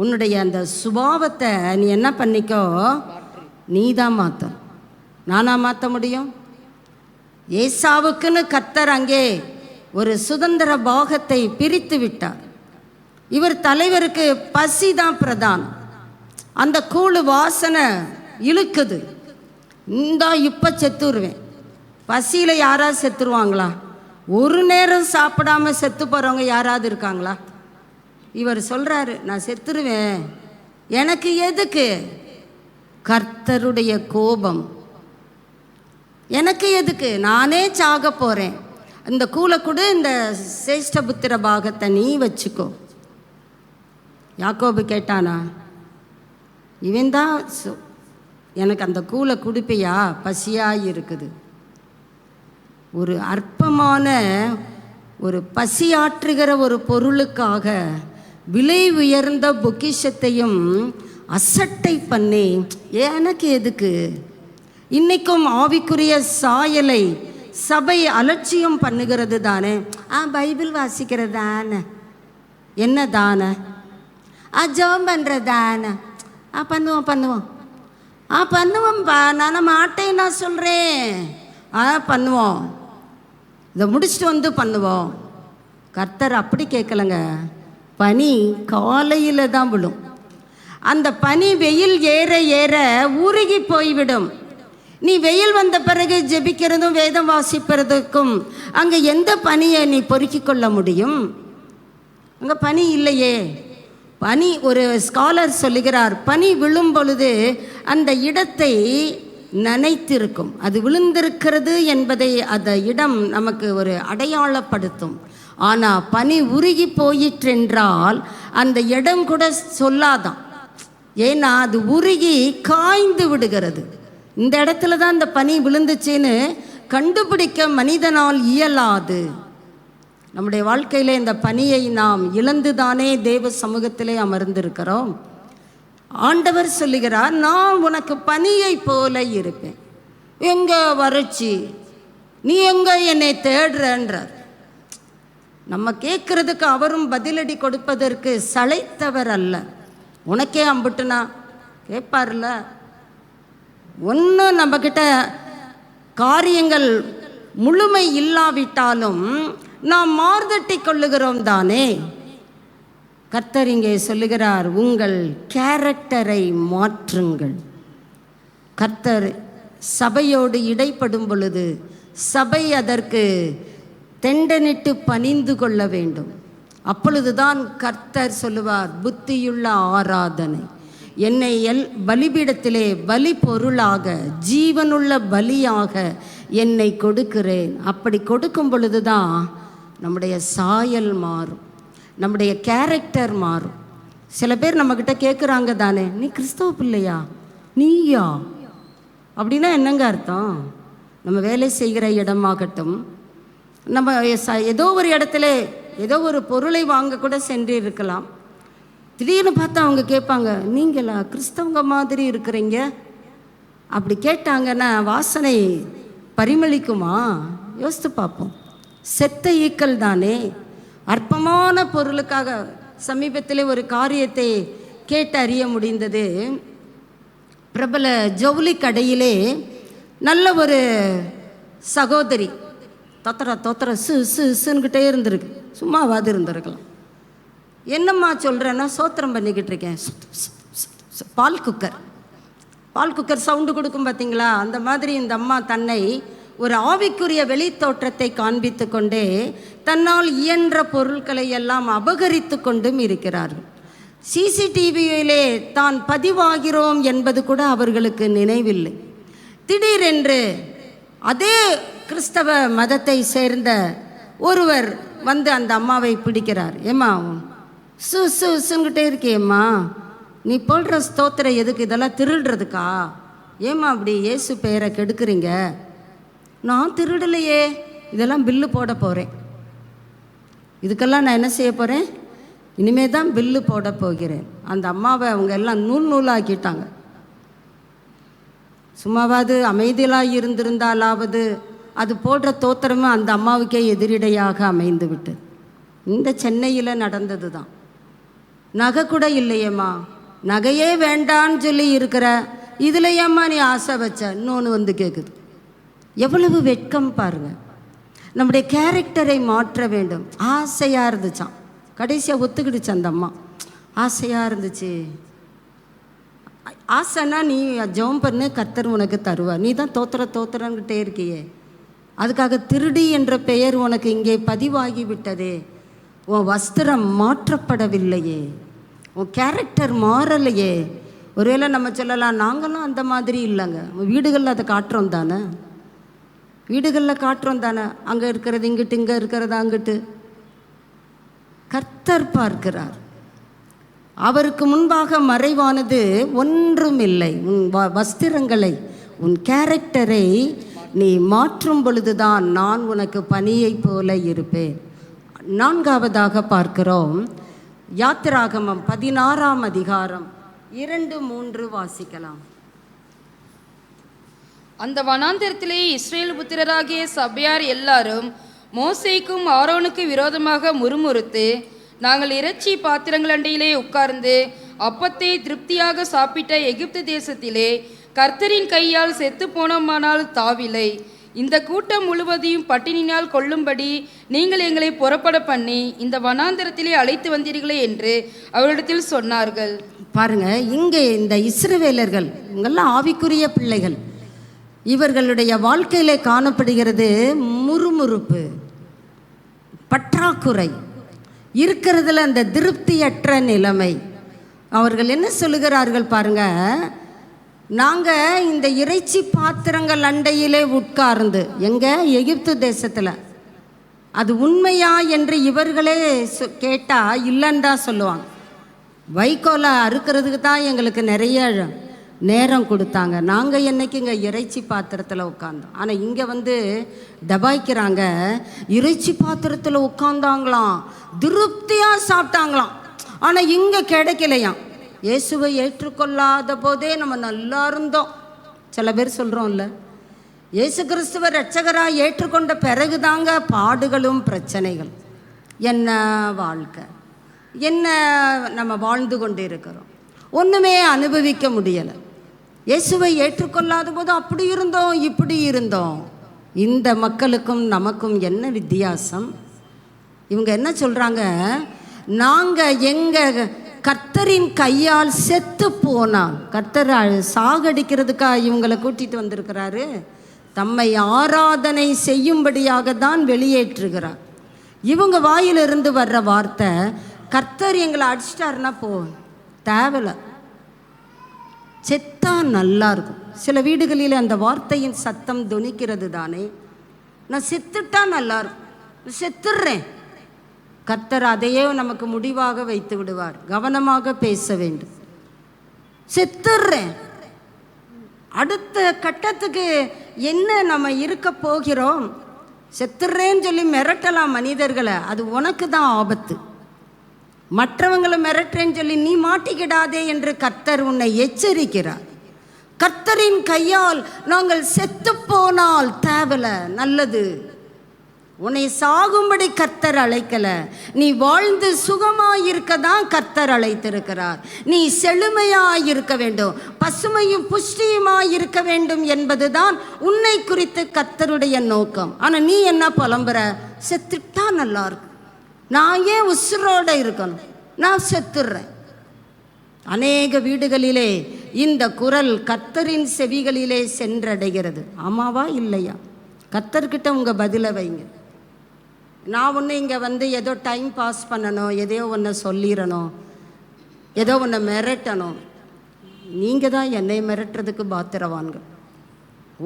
உன்னுடைய அந்த சுபாவத்தை நீ என்ன பண்ணிக்கோ, நீ தான் மாற்ற. நானா மாற்ற முடியும்? ஏசாவுக்குன்னு கர்த்தர் அங்கே ஒரு சுதந்திர பாகத்தை பிரித்து விட்டார். இவர் தலைவருக்கு பசி தான் பிரதானம். அந்த கூழு வாசனை இழுக்குது. இந்தா இப்போ செத்துருவேன். பசியில் யாராவது செத்துருவாங்களா? ஒரு நேரம் சாப்பிடாம செத்து போகிறவங்க யாராவது இருக்காங்களா? இவர் சொல்கிறாரு, நான் செத்துருவேன். எனக்கு எதுக்கு? கர்த்தருடைய கோபம் எனக்கு எதுக்கு? நானே சாக போகிறேன். இந்த கூலை கூட, இந்த சேஷ்டபுத்திர பாகத்தை நீ வச்சுக்கோ. யாக்கோபு கேட்டானா, இவன் தான் எனக்கு அந்த கூலை குடிப்பையா, பசியாக இருக்குது. ஒரு அற்பமான ஒரு பசியாற்றுகிற ஒரு பொருளுக்காக விலை உயர்ந்த பொக்கிஷத்தையும் அசட்டை பண்ணி எனக்கு எதுக்கு? இன்னைக்கும் ஆவிக்குரிய சாயலை சபை அலட்சியம் பண்ணுகிறது தானே. பைபிள் வாசிக்கிறது தானே, என்ன தானே, ஜெபம் பண்ணுறது தானே, பண்ணுவோம் பண்ணுவோம்ப்பா. நான் மாட்டேன், நான் சொல்கிறேன், பண்ணுவோம், இதை முடிச்சுட்டு வந்து பண்ணுவோம். கர்த்தர் அப்படி கேட்கலங்க. பனி காலையில் தான் விழும். அந்த பனி வெயில் ஏற ஏற உருகி போய்விடும். நீ வெயில் வந்த பிறகு ஜெபிக்கிறதும் வேதம் வாசிப்பதற்கும் அங்கே எந்த பனியை நீ பொறுக்கிக் கொள்ள முடியும்? அங்கே பனி இல்லையே. பனி, ஒரு ஸ்காலர் சொல்லுகிறார், பனி விழும் பொழுது அந்த இடத்தை நனைத்திருக்கும். அது விழுந்திருக்கிறது என்பதை அந்த இடம் நமக்கு ஒரு அடையாளப்படுத்தும். ஆனால் பனி உருகி போயிற்றென்றால் அந்த இடம் கூட சொல்லாதான். ஏன்னா அது உருகி காய்ந்து விடுகிறது. இந்த இடத்துல தான் அந்த பனி விழுந்துச்சுன்னு கண்டுபிடிக்க மனிதனால் இயலாது. நம்முடைய வாழ்க்கையில் இந்த பனியை நாம் இழந்துதானே தேவ சமூகத்திலே அமர்ந்திருக்கிறோம். ஆண்டவர் சொல்லுகிறார், நான் உனக்கு பனியை போல இருப்பேன். எங்க வறட்சி, நீ எங்க என்னை தேடுறன்றார். நம்ம கேட்கறதுக்கு அவரும் பதிலடி கொடுப்பதற்கு சளைத்தவர் அல்ல. உனக்கே அம்புட்டுனா கேட்பார்ல. ஒன்றும் நம்மக்கிட்ட காரியங்கள் முழுமை இல்லாவிட்டாலும் நாம் மார்தட்டி கொள்ளுகிறோம் தானே. கர்த்தர் இங்கே சொல்லுகிறார், உங்கள் கேரக்டரை மாற்றுங்கள். கர்த்தர் சபையோடு இடைப்படும் பொழுது சபை அதற்கு தெண்டனிட்டு பணிந்து கொள்ள வேண்டும். அப்பொழுதுதான் கர்த்தர் சொல்லுவார், புத்தியுள்ள ஆராதனை, என்னை பலிபீடத்திலே பலி பொருளாக ஜீவனுள்ள பலியாக என்னை கொடுக்கிறேன். அப்படி கொடுக்கும் பொழுதுதான் நம்முடைய சாயல் மாறும், நம்முடைய கேரக்டர் மாறும். சில பேர் நம்மக்கிட்ட கேட்குறாங்க தானே, நீ கிறிஸ்தவ பிள்ளையா, நீயா? அப்படின்னா என்னங்க அர்த்தம்? நம்ம வேலை செய்கிற இடமாகட்டும், நம்ம ஏதோ ஒரு இடத்துல ஏதோ ஒரு பொருளை வாங்க கூட சென்று இருக்கலாம். திடீர்னு பார்த்தா அவங்க கேட்பாங்க, நீங்களா கிறிஸ்தவங்க மாதிரி இருக்கிறீங்க? அப்படி கேட்டாங்கன்னா வாசனை பரிமளிக்குமா? யோசித்து பார்ப்போம். செத்த ஈக்கள் தானே. அற்பமான பொருளுக்காக சமீபத்தில் ஒரு காரியத்தை கேட்டு அறிய முடிந்தது. பிரபல ஜவுளி கடையிலே நல்ல ஒரு சகோதரி தோத்தர சுன்னுக்கிட்டே இருந்திருக்கு. சும்மாவாது இருந்திருக்கலாம். என்னம்மா சொல்கிறேன்னா, சோத்திரம் பண்ணிக்கிட்டு இருக்கேன். பால் குக்கர் சவுண்டு கொடுக்கும் பார்த்தீங்களா? அந்த மாதிரி இந்த அம்மா தன்னை ஒரு ஆவிக்குரிய வெளி தோற்றத்தை காண்பித்து கொண்டே தன்னால் இயன்ற பொருட்களை எல்லாம் அபகரித்து கொண்டும் இருக்கிறார்கள். சிசிடிவியிலே தான் பதிவாகிறோம் என்பது கூட அவர்களுக்கு நினைவில்லை. திடீரென்று அதே கிறிஸ்தவ மதத்தை சேர்ந்த ஒருவர் வந்து அந்த அம்மாவை பிடிக்கிறார். ஏம்மா சுன்னுக்கிட்டே இருக்கேம்மா, நீ போடுற ஸ்தோத்திரம் எதுக்கு? இதெல்லாம் திருடுறதுக்கா? ஏம்மா அப்படி இயேசு பெயரை கெடுக்குறீங்க? நான் திருடலையே, இதெல்லாம் பில்லு போட போகிறேன். இதுக்கெல்லாம் நான் என்ன செய்ய போகிறேன்? இனிமே தான் பில்லு போட போகிறேன். அந்த அம்மாவை அவங்க எல்லாம் நூலாக்கிட்டாங்க. சும்மாவாது அமைதியாக இருந்திருந்தாலாவது அது போடுற தோத்திரமும் அந்த அம்மாவுக்கே எதிரிடையாக அமைந்து விட்டது. இந்த சென்னையில் நடந்தது தான். நகை கூட இல்லையேம்மா, நகையே வேண்டான்னு சொல்லி இருக்கிற, இதில் ஏம்மா நீ ஆசை வச்ச? இன்னொன்று வந்து கேட்குது. எவ்வளவு வெட்கம் பாருங்க. நம்முடைய கேரக்டரை மாற்ற வேண்டும். ஆசையாக இருந்துச்சான், கடைசியாக ஒத்துக்கிடுச்சு அந்த அம்மா. ஆசையாக இருந்துச்சு. ஆசைன்னா நீ ஜெபம் பண்ணு, கர்த்தர் உனக்கு தருவார். நீ தான் தோத்திரங்கிட்டே இருக்கியே. அதுக்காக திருடி என்ற பெயர் உனக்கு இங்கே பதிவாகி விட்டதே. உன் வஸ்திரம் மாற்றப்படவில்லையே, உன் கேரக்டர் மாறலையே. ஒருவேளை நம்ம சொல்லலாம், நாங்களும் அந்த மாதிரி இல்லைங்க, வீடுகளில் அதை காட்டுறோம் தானே, வீடுகளில் காட்டுறோம் தானே. அங்கே இருக்கிறது இங்கிட்டு, இங்கே இருக்கிறது அங்கிட்டு. கர்த்தர் பார்க்கிறார். அவருக்கு முன்பாக மறைவானது ஒன்றும் இல்லை. உன் வஸ்திரங்களை, உன் கேரக்டரை நீ மாற்றும் பொழுதுதான் நான் உனக்கு பனியை போல இருப்பேன். நான்காவதாக பார்க்கிறோம், யாத்திராகமம் 16ஆம் அதிகாரம் 2-3 வாசிக்கலாம். அந்த வனாந்திரத்திலே இஸ்ரேல் புத்திரராகிய சபையார் எல்லாரும் மோசேக்கும் ஆரோனுக்கு விரோதமாக முறுமுறுத்து, நாங்கள் இறைச்சி பாத்திரங்கள் அண்டையிலே உட்கார்ந்து அப்பத்தை திருப்தியாக சாப்பிட்ட எகிப்து தேசத்திலே கர்த்தரின் கையால் செத்து போனோமானால் தாவில்லை, இந்த கூட்டம் முழுவதையும் பட்டினினால் கொல்லும்படி நீங்கள் எங்களை புறப்பட பண்ணி இந்த வனாந்தரத்திலே அழைத்து வந்தீர்களே என்று அவரிடத்தில் சொன்னார்கள். பாருங்க, இங்கே இந்த இஸ்ரவேலர்கள் இவங்கெல்லாம் ஆவிக்குரிய பிள்ளைகள். இவர்களுடைய வாழ்க்கையிலே காணப்படுகிறது முறுமுறுப்பு, பற்றாக்குறை, இருக்கிறதுல அந்த திருப்தியற்ற நிலைமை. அவர்கள் என்ன சொல்லுகிறார்கள் பாருங்க, நாங்கள் இந்த இறைச்சி பாத்திரங்கள் அண்டையிலே உட்கார்ந்து, எங்க எகிப்து தேசத்தில், அது உண்மையா என்று இவர்களே கேட்டால் இல்லைன்னு தான் சொல்லுவாங்க. வைக்கோலை அறுக்கிறதுக்கு தான் எங்களுக்கு நிறைய நேரம் கொடுத்தாங்க, நாங்கள் என்னைக்கு இங்கே இறைச்சி பாத்திரத்தில் உட்காந்தோம். ஆனால் இங்கே வந்து தபாய்க்கிறாங்க, இறைச்சி பாத்திரத்தில் உட்காந்தாங்களாம், திருப்தியாக சாப்பிட்டாங்களாம். ஆனால் இங்கே கிடைக்கலையாம். இயேசுவை ஏற்றுக்கொள்ளாத போதே நம்ம நல்லா இருந்தோம். சில பேர் சொல்கிறோம்ல, இயேசு கிறிஸ்துவ இரட்சகராக ஏற்றுக்கொண்ட பிறகுதாங்க பாடுகளும் பிரச்சனைகள். என்ன வாழ்க்கை, என்ன நம்ம வாழ்ந்து கொண்டு இருக்கிறோம், ஒன்றுமே அனுபவிக்க முடியலை. இயேசுவை ஏற்றுக்கொள்ளாத போது அப்படி இருந்தோம் இப்படி இருந்தோம். இந்த மக்களுக்கும் நமக்கும் என்ன வித்தியாசம்? இவங்க என்ன சொல்கிறாங்க, நாங்கள் எங்கள் கர்த்தரின் கையால் செத்து போனால், கர்த்தர் சாகடிக்கிறதுக்காக இவங்களை கூட்டிகிட்டு வந்திருக்கிறாரு, தம்மை ஆராதனை செய்யும்படியாக தான் வெளியேற்றுகிறார். இவங்க வாயிலிருந்து வர்ற வார்த்தை, கர்த்தர் எங்களை அடிச்சிட்டாருன்னா போ தேவையில்லை, செத்தா நல்லா இருக்கும். சில வீடுகளில் அந்த வார்த்தையின் சத்தம் துணிக்கிறது தானே, நான் செத்துட்டா நல்லா இருக்கும், செத்துடுறேன். கர்த்தர் அதையே நமக்கு முடிவாக வைத்து விடுவார். கவனமாக பேச வேண்டும். செத்துடுறேன், அடுத்த கட்டத்துக்கு என்ன நம்ம இருக்க போகிறோம், செத்துடுறேன்னு சொல்லி மிரட்டலாம் மனிதர்களை, அது உனக்கு தான் ஆபத்து. மற்றவங்களை மிரட்டுறேன்னு சொல்லி நீ மாட்டிக்கிடாதே என்று கர்த்தர் உன்னை எச்சரிக்கிறார். கர்த்தரின் கையால் நாங்கள் செத்து போனால் தேவல, நல்லது. உன்னை சாகும்படி கர்த்தர் அழைக்கல, நீ வாழ்ந்து சுகமாயிருக்க தான் கர்த்தர் அழைத்திருக்கிறார். நீ செழுமையாயிருக்க வேண்டும், பசுமையும் புஷ்டியுமாயிருக்க வேண்டும் என்பதுதான் உன்னை குறித்து கர்த்தருடைய நோக்கம். ஆனால் நீ என்ன புலம்புற, செத்துட்டா நல்லா இருக்கு, நான் ஏன் உசுரோட இருக்கணும், நான் செத்துடுறேன். அநேக வீடுகளிலே இந்த குரல் கர்த்தரின் செவிகளிலே சென்றடைகிறது. ஆமாவா இல்லையா? கர்த்தர்கிட்ட உங்கள் பதிலை வைங்க. நான் ஒன்று இங்கே வந்து ஏதோ டைம் பாஸ் பண்ணணும், எதையோ ஒன்று சொல்லிடணும், ஏதோ ஒன்று மிரட்டணும். நீங்கள் தான் என்னை மிரட்டுறதுக்கு பாத்திரவான்கள்.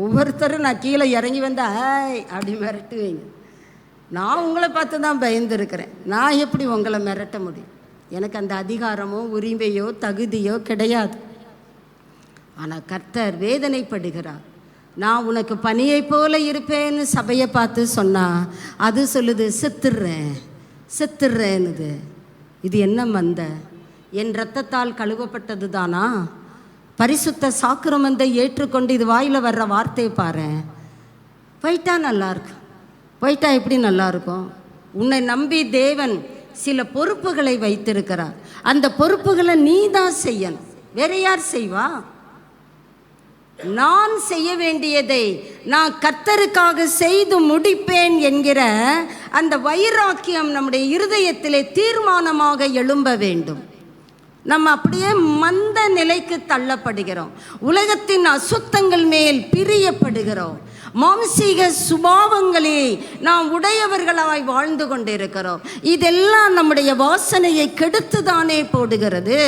ஒவ்வொருத்தரும் நான் கீழே இறங்கி வந்து ஆய் அப்படி மிரட்டுவீங்க. நான் உங்களை பார்த்து தான் பயந்துருக்கிறேன். நான் எப்படி உங்களை மிரட்ட முடியும்? எனக்கு அந்த அதிகாரமோ உரிமையோ தகுதியோ கிடையாது. ஆனால் கர்த்தர் வேதனைப்படுகிறார். நான் உனக்கு பனியை போல இருப்பேன்னு சபையை பார்த்து சொன்னா, அது சொல்லுது செத்துடுறேன் செத்துடுறேன்னுது. இது என்ன மந்த? என் இரத்தத்தால் கழுவப்பட்டது தானா? பரிசுத்த சாக்கிரமந்தை ஏற்றுக்கொண்டு இது வாயில் வர்ற வார்த்தையை பாரு. போயிட்டா நல்லா இருக்கு, போயிட்டா எப்படி நல்லா இருக்கும்? உன்னை நம்பி தேவன் சில பொறுப்புகளை வைத்திருக்கிறார். அந்த பொறுப்புகளை நீ தான் செய்யணும், வேற யார் செய்வா? நான் செய்ய வேண்டியதை நான் கர்த்தருக்காக செய்து முடிப்பேன் என்கிற அந்த வைராக்கியம் நம்முடைய இருதயத்திலே தீர்மானமாக எழும்ப வேண்டும். நம்ம அப்படியே மந்த நிலைக்கு தள்ளப்படுகிறோம். உலகத்தின் அசுத்தங்கள் மேல் பிரியப்படுகிறோம். மாம்சீக சுபாவங்களே நாம் உடையவர்களாய் வாழ்ந்து கொண்டிருக்கிறோம். இதெல்லாம் நம்முடைய வாசனையை கெடுத்துதானே போடுகிறது.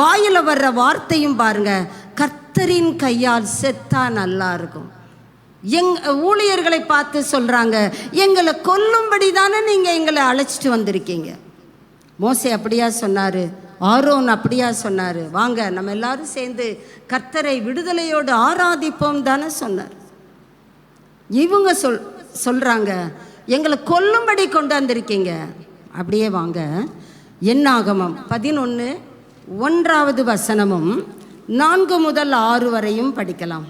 வாயில வர்ற வார்த்தையும் பாருங்க, கர்த்தரின் கையால் செத்தா நல்லா இருக்கும். ஊழியர்களை பார்த்து சொல்றாங்க, எங்களை கொல்லும்படி தானே நீங்க எங்களை அழைச்சிட்டு வந்திருக்கீங்க. மோசே அப்படியா சொன்னாரு, ஆரோன் அப்படியா சொன்னாரு, வாங்க நம்ம எல்லாரும் சேர்ந்து கர்த்தரை விடுதலையோடு ஆராதிப்போம் தானே சொன்னார். இவங்க சொல்றாங்க, எங்களை கொல்லும்படி கொண்டு வந்திருக்கீங்க. அப்படியே வாங்க, என்னாகமம் 11:1 4 முதல் 6 வரையும் படிக்கலாம்.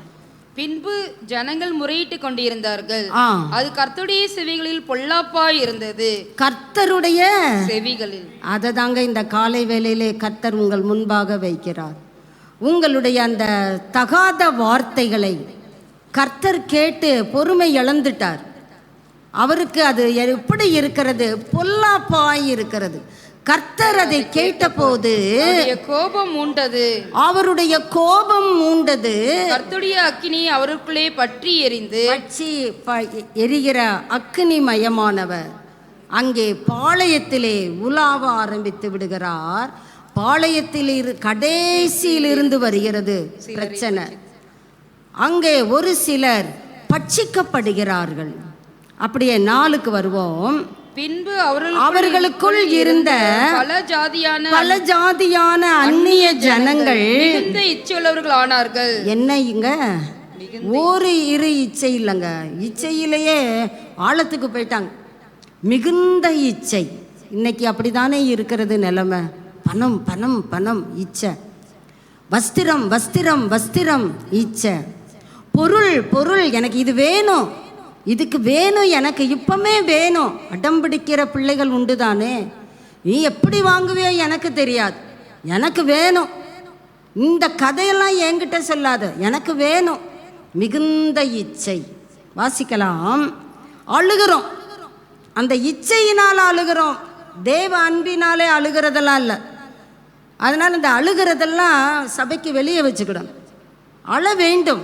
பின்பு ஜனங்கள் முறையிட்டு கொண்டிருந்தார்கள். அது கர்த்தருடைய செவிகளில் பொல்லாப்பாய் இருந்தது. கர்த்தருடைய செவிகளில். அதை தாங்க இந்த காலை வேளையிலே கர்த்தர் உங்கள் முன்பாக வைக்கிறார். உங்களுடைய அந்த தகாத வார்த்தைகளை கர்த்தர் கேட்டு பொறுமை இழந்துட்டார். அவருக்கு அது எப்படி இருக்கிறது? பொல்லாப்பாய் இருக்கிறது. கர்த்தர் அதை கேட்டபோது கோபம் மூண்டது, அவருடைய கோபம் மூண்டது. கர்த்தருடைய அக்கினி அவருக்குள்ளே பற்றி எரிகிற அக்கினிமயமானவர் அங்கே பாளையத்திலே உலாவ ஆரம்பித்து விடுகிறார். பாளையத்தில் கடைசியில் இருந்து வருகிறது பிரச்சனை. அங்கே ஒரு சிலர் பட்சிக்கப்படுகிறார்கள். அப்படியே 4க்கு வருவோம். பின்பு அவர்களுக்குள் இருந்த பல ஜாதியான அந்நிய ஜனங்கள் மிகுந்த இச்சையுள்ளவர்கள் ஆனார்கள். என்ன இங்க ஒரு இரு இச்சை இல்லைங்க, இச்சையிலேயே ஆழத்துக்கு போயிட்டாங்க. மிகுந்த இச்சை. இன்னைக்கு அப்படித்தானே இருக்கிறது நிலைமை. பணம் பணம் பணம் இச்சை, வஸ்திரம் வஸ்திரம் வஸ்திரம் இச்சை, பொருள் பொருள், எனக்கு இது வேணும், இதுக்கு வேணும், எனக்கு இப்பமே வேணும். அடம் பிடிக்கிற பிள்ளைகள் உண்டு தானே. நீ எப்படி வாங்குவியோ எனக்கு தெரியாது, எனக்கு வேணும். இந்த கதையெல்லாம் என்கிட்ட சொல்லாத, எனக்கு வேணும். மிகுந்த இச்சை. வாசிக்கலாம். அழுகிறோம், அந்த இச்சையினால் அழுகிறோம், தேவ அன்பினாலே அழுகிறதெல்லாம் இல்லை. அதனால் இந்த அழுகிறதெல்லாம் சபைக்கு வெளியே வச்சுக்கிடணும். அழ வேண்டும்.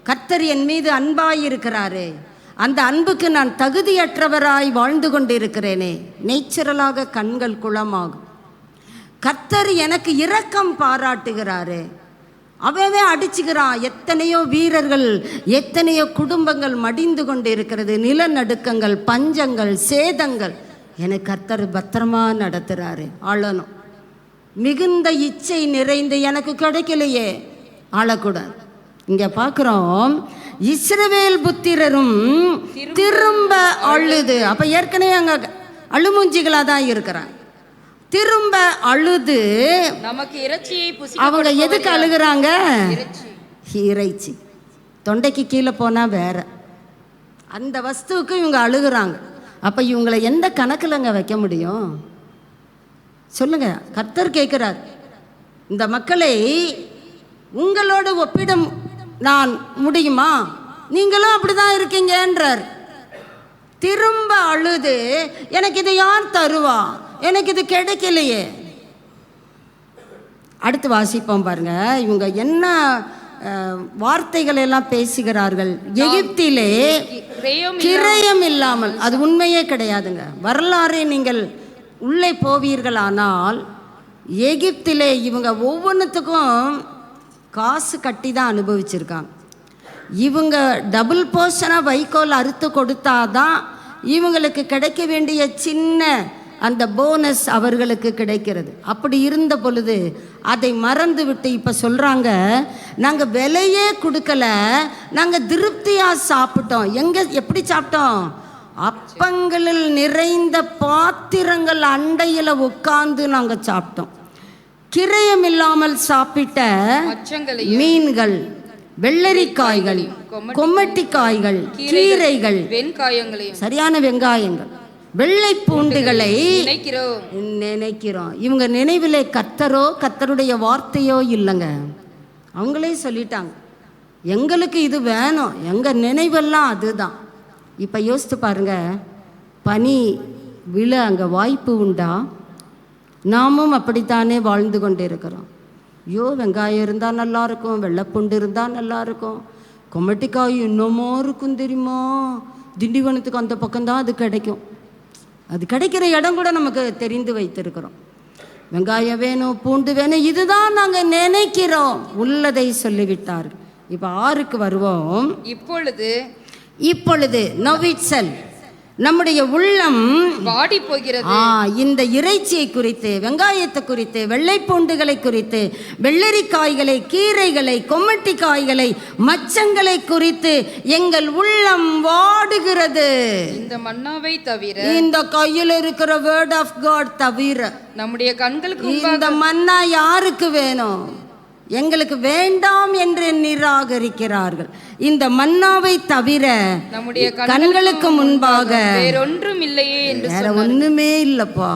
கர்த்தர் என் மீது அன்பாயிருக்கிறாரே, அந்த அன்புக்கு நான் தகுதியற்றவராய் வாழ்ந்து கொண்டிருக்கிறேனே. நேச்சுரலாக கண்கள் குளமாகும். கர்த்தர் எனக்கு இரக்கம் பாராட்டுகிறாரே, அவவே அடிச்சுக்கிறான். எத்தனையோ வீரர்கள், எத்தனையோ குடும்பங்கள் மடிந்து கொண்டு இருக்கிறது. நிலநடுக்கங்கள், பஞ்சங்கள், சேதங்கள். எனக்கு கர்த்தர் பத்திரமா நடத்துகிறாரு. ஆளணும். மிகுந்த இச்சை நிறைந்து எனக்கு கிடைக்கலையே, ஆளக்கூடாது. இங்கே பார்க்குறோம், இஸ்ரவேல் புத்திரரும் திரும்ப அழுது. அப்போ ஏற்கனவே அங்கே அழுமூஞ்சிகளாக தான் இருக்கிறாங்க. திரும்ப அழுது நமக்கு இறைச்சியை அவங்க எதுக்கு அழுகிறாங்க? இறைச்சி. தொண்டைக்கு கீழே போனால் வேற, அந்த வஸ்துவுக்கு இவங்க அழுகிறாங்க. அப்போ இவங்களை எந்த கணக்கில்ங்க வைக்க முடியும் சொல்லுங்க? கர்த்தர் கேட்கிறார், இந்த மக்களை உங்களோடு ஒப்பிட நான் முடியுமா? நீங்களும் அப்படிதான் இருக்கீங்கன்றார். திரும்ப அழுது, எனக்கு இது யார் தருவா, எனக்கு இது கிடைக்கலையே. அடுத்து வாசிப்போம் பாருங்க, இவங்க என்ன வார்த்தைகள் எல்லாம் பேசுகிறார்கள். எகிப்திலே கிரயம் இல்லாமல், அது உண்மையே கிடையாதுங்க. வரலாறு நீங்கள் உள்ளே போவீர்களானால், எகிப்திலே இவங்க ஒவ்வொன்றுத்துக்கும் காசு கட்டி தான் அனுபவிச்சிருக்காங்க. இவங்க டபுள் போர்ஷனாக வைக்கோல் அறுத்து கொடுத்தாதான் இவங்களுக்கு கிடைக்க வேண்டிய சின்ன அந்த போனஸ் அவர்களுக்கு கிடைக்கிறது. அப்படி இருந்த பொழுது அதை மறந்து விட்டு இப்போ சொல்கிறாங்க, நாங்கள் விலையே கொடுக்கல, நாங்கள் திருப்தியாக சாப்பிட்டோம். எங்கே எப்படி சாப்பிட்டோம்? அப்பங்களில் நிறைந்த பாத்திரங்கள் அண்டையில் உட்கார்ந்து நாங்கள் சாப்பிட்டோம். கிரயம் இல்லாமல் சாப்பிட்ட மீன்கள், வெள்ளரிக்காய்கள், கொம்மட்டிக்காய்கள், கீரைகள், சரியான வெங்காயங்கள், வெள்ளை பூண்டுகளை நினைக்கிறோம். இவங்க நினைவிலே கர்த்தரோ கர்த்தருடைய வார்த்தையோ இல்லைங்க. அவங்களே சொல்லிட்டாங்க, எங்களுக்கு இது வேணும், எங்கள் நினைவெல்லாம் அதுதான். இப்போ யோசித்து பாருங்க, பனி விழ அங்கே வாய்ப்பு உண்டா? நாமும் அப்படித்தானே வாழ்ந்து கொண்டு இருக்கிறோம். ஐயோ, வெங்காயம் இருந்தால் நல்லாயிருக்கும், வெள்ளைப்பூண்டு இருந்தால் நல்லாயிருக்கும், கொம்மட்டிக்காய் இன்னமும் இருக்கும் தெரியுமா, திண்டிவனத்துக்கு அந்த பக்கம்தான் அது கிடைக்கும். அது கிடைக்கிற இடம் கூட நமக்கு தெரிந்து வைத்திருக்கிறோம். வெங்காயம் வேணும், பூண்டு வேணும், இதுதான் நாங்கள் நினைக்கிறோம். உள்ளதை சொல்லிவிட்டார். இப்போ 6க்கு வருவோம். இப்பொழுது நவிச்சல் நம்முடைய உள்ளம் வாடி போகிறது. இந்த இறைச்சியை குறித்து, வெங்காயத்தை குறித்து, வெள்ளை பூண்டுகளை குறித்து, வெள்ளரிக்காய்களை, கீரைகளை, கொம்மட்டிக்காய்களை, மச்சங்களை குறித்து எங்கள் உள்ளம் வாடுகிறது. இந்த மன்னாவை தவிர, இந்த கையில் இருக்கிற வேர்ட் ஆஃப் காட் தவிர நம்முடைய கண்களுக்கு இந்த மன்னா யாருக்கு வேணும்? எங்களுக்கு வேண்டாம் என்று நிராகரிக்கிறார்கள். இந்த மன்னாவை தவிர நம்முடைய கண்களுக்கு முன்பாக வேறொன்றும் இல்லையே என்று வேற ஒண்ணுமே இல்லப்பா.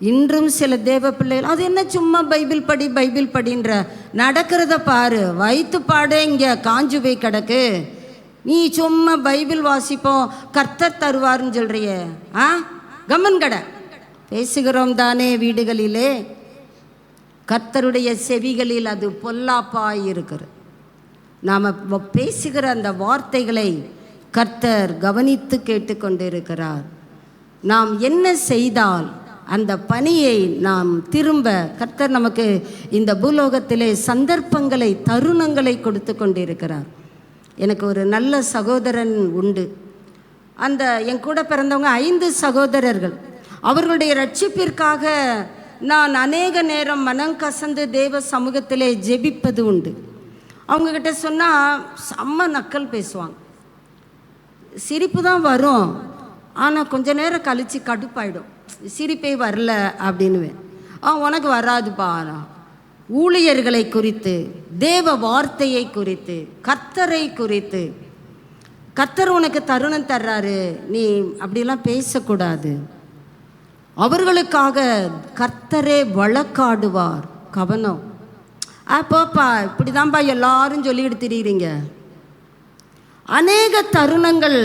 இன்றும் சில தேவ பிள்ளைகள் அது என்ன சும்மா பைபிள் படி பைபிள் படின்ற நடக்கிறத பாரு, வயிற்று பாடு இங்கே காஞ்சு போய் கிடக்கு, நீ சும்மா பைபிள் வாசிப்போம் கர்த்தர் தருவார்னு சொல்றியே. கம்மன் கடை பேசுகிறோம் தானே வீடுகளிலே, கர்த்தருடைய செவிகளில் அது பொல்லாப்பாய் இருக்கிறது. நாம் பேசுகிற அந்த வார்த்தைகளை கர்த்தர் கவனித்து கேட்டுக்கொண்டிருக்கிறார். நாம் என்ன செய்தால் அந்த பணியை நாம் திரும்ப கர்த்தர் நமக்கு இந்த பூலோகத்திலே சந்தர்ப்பங்களை தருணங்களை கொடுத்து கொண்டிருக்கிறார். எனக்கு ஒரு நல்ல சகோதரன் உண்டு. அந்த என் கூட பிறந்தவங்க 5 சகோதரர்கள். அவர்களுடைய ரட்சிப்பிற்காக நான் அநேக நேரம் மனம் கசந்து தேவ சமூகத்திலே ஜெபிப்பது உண்டு. அவங்கக்கிட்ட சொன்னால் செம்ம நக்கல் பேசுவாங்க, சிரிப்பு தான் வரும், ஆனால் கொஞ்ச நேரம் கழித்து கடுப்பாயிடும், சிரிப்பே வரல அப்படின்னுவேன். உனக்கு வராதுப்பா. ஊழியர்களை குறித்து, தேவ வார்த்தையை குறித்து, கர்த்தரை குறித்து, கர்த்தர் உனக்கு தருணம் தர்றாரு, நீ அப்படிலாம் பேசக்கூடாது. அவர்களுக்காக கர்த்தரே வழக்காடுவார். கவனம். போப்பா இப்படி தான்ப்பா எல்லாரும் சொல்லிக்கிட்டு திரிகிறீங்க. அநேக தருணங்கள்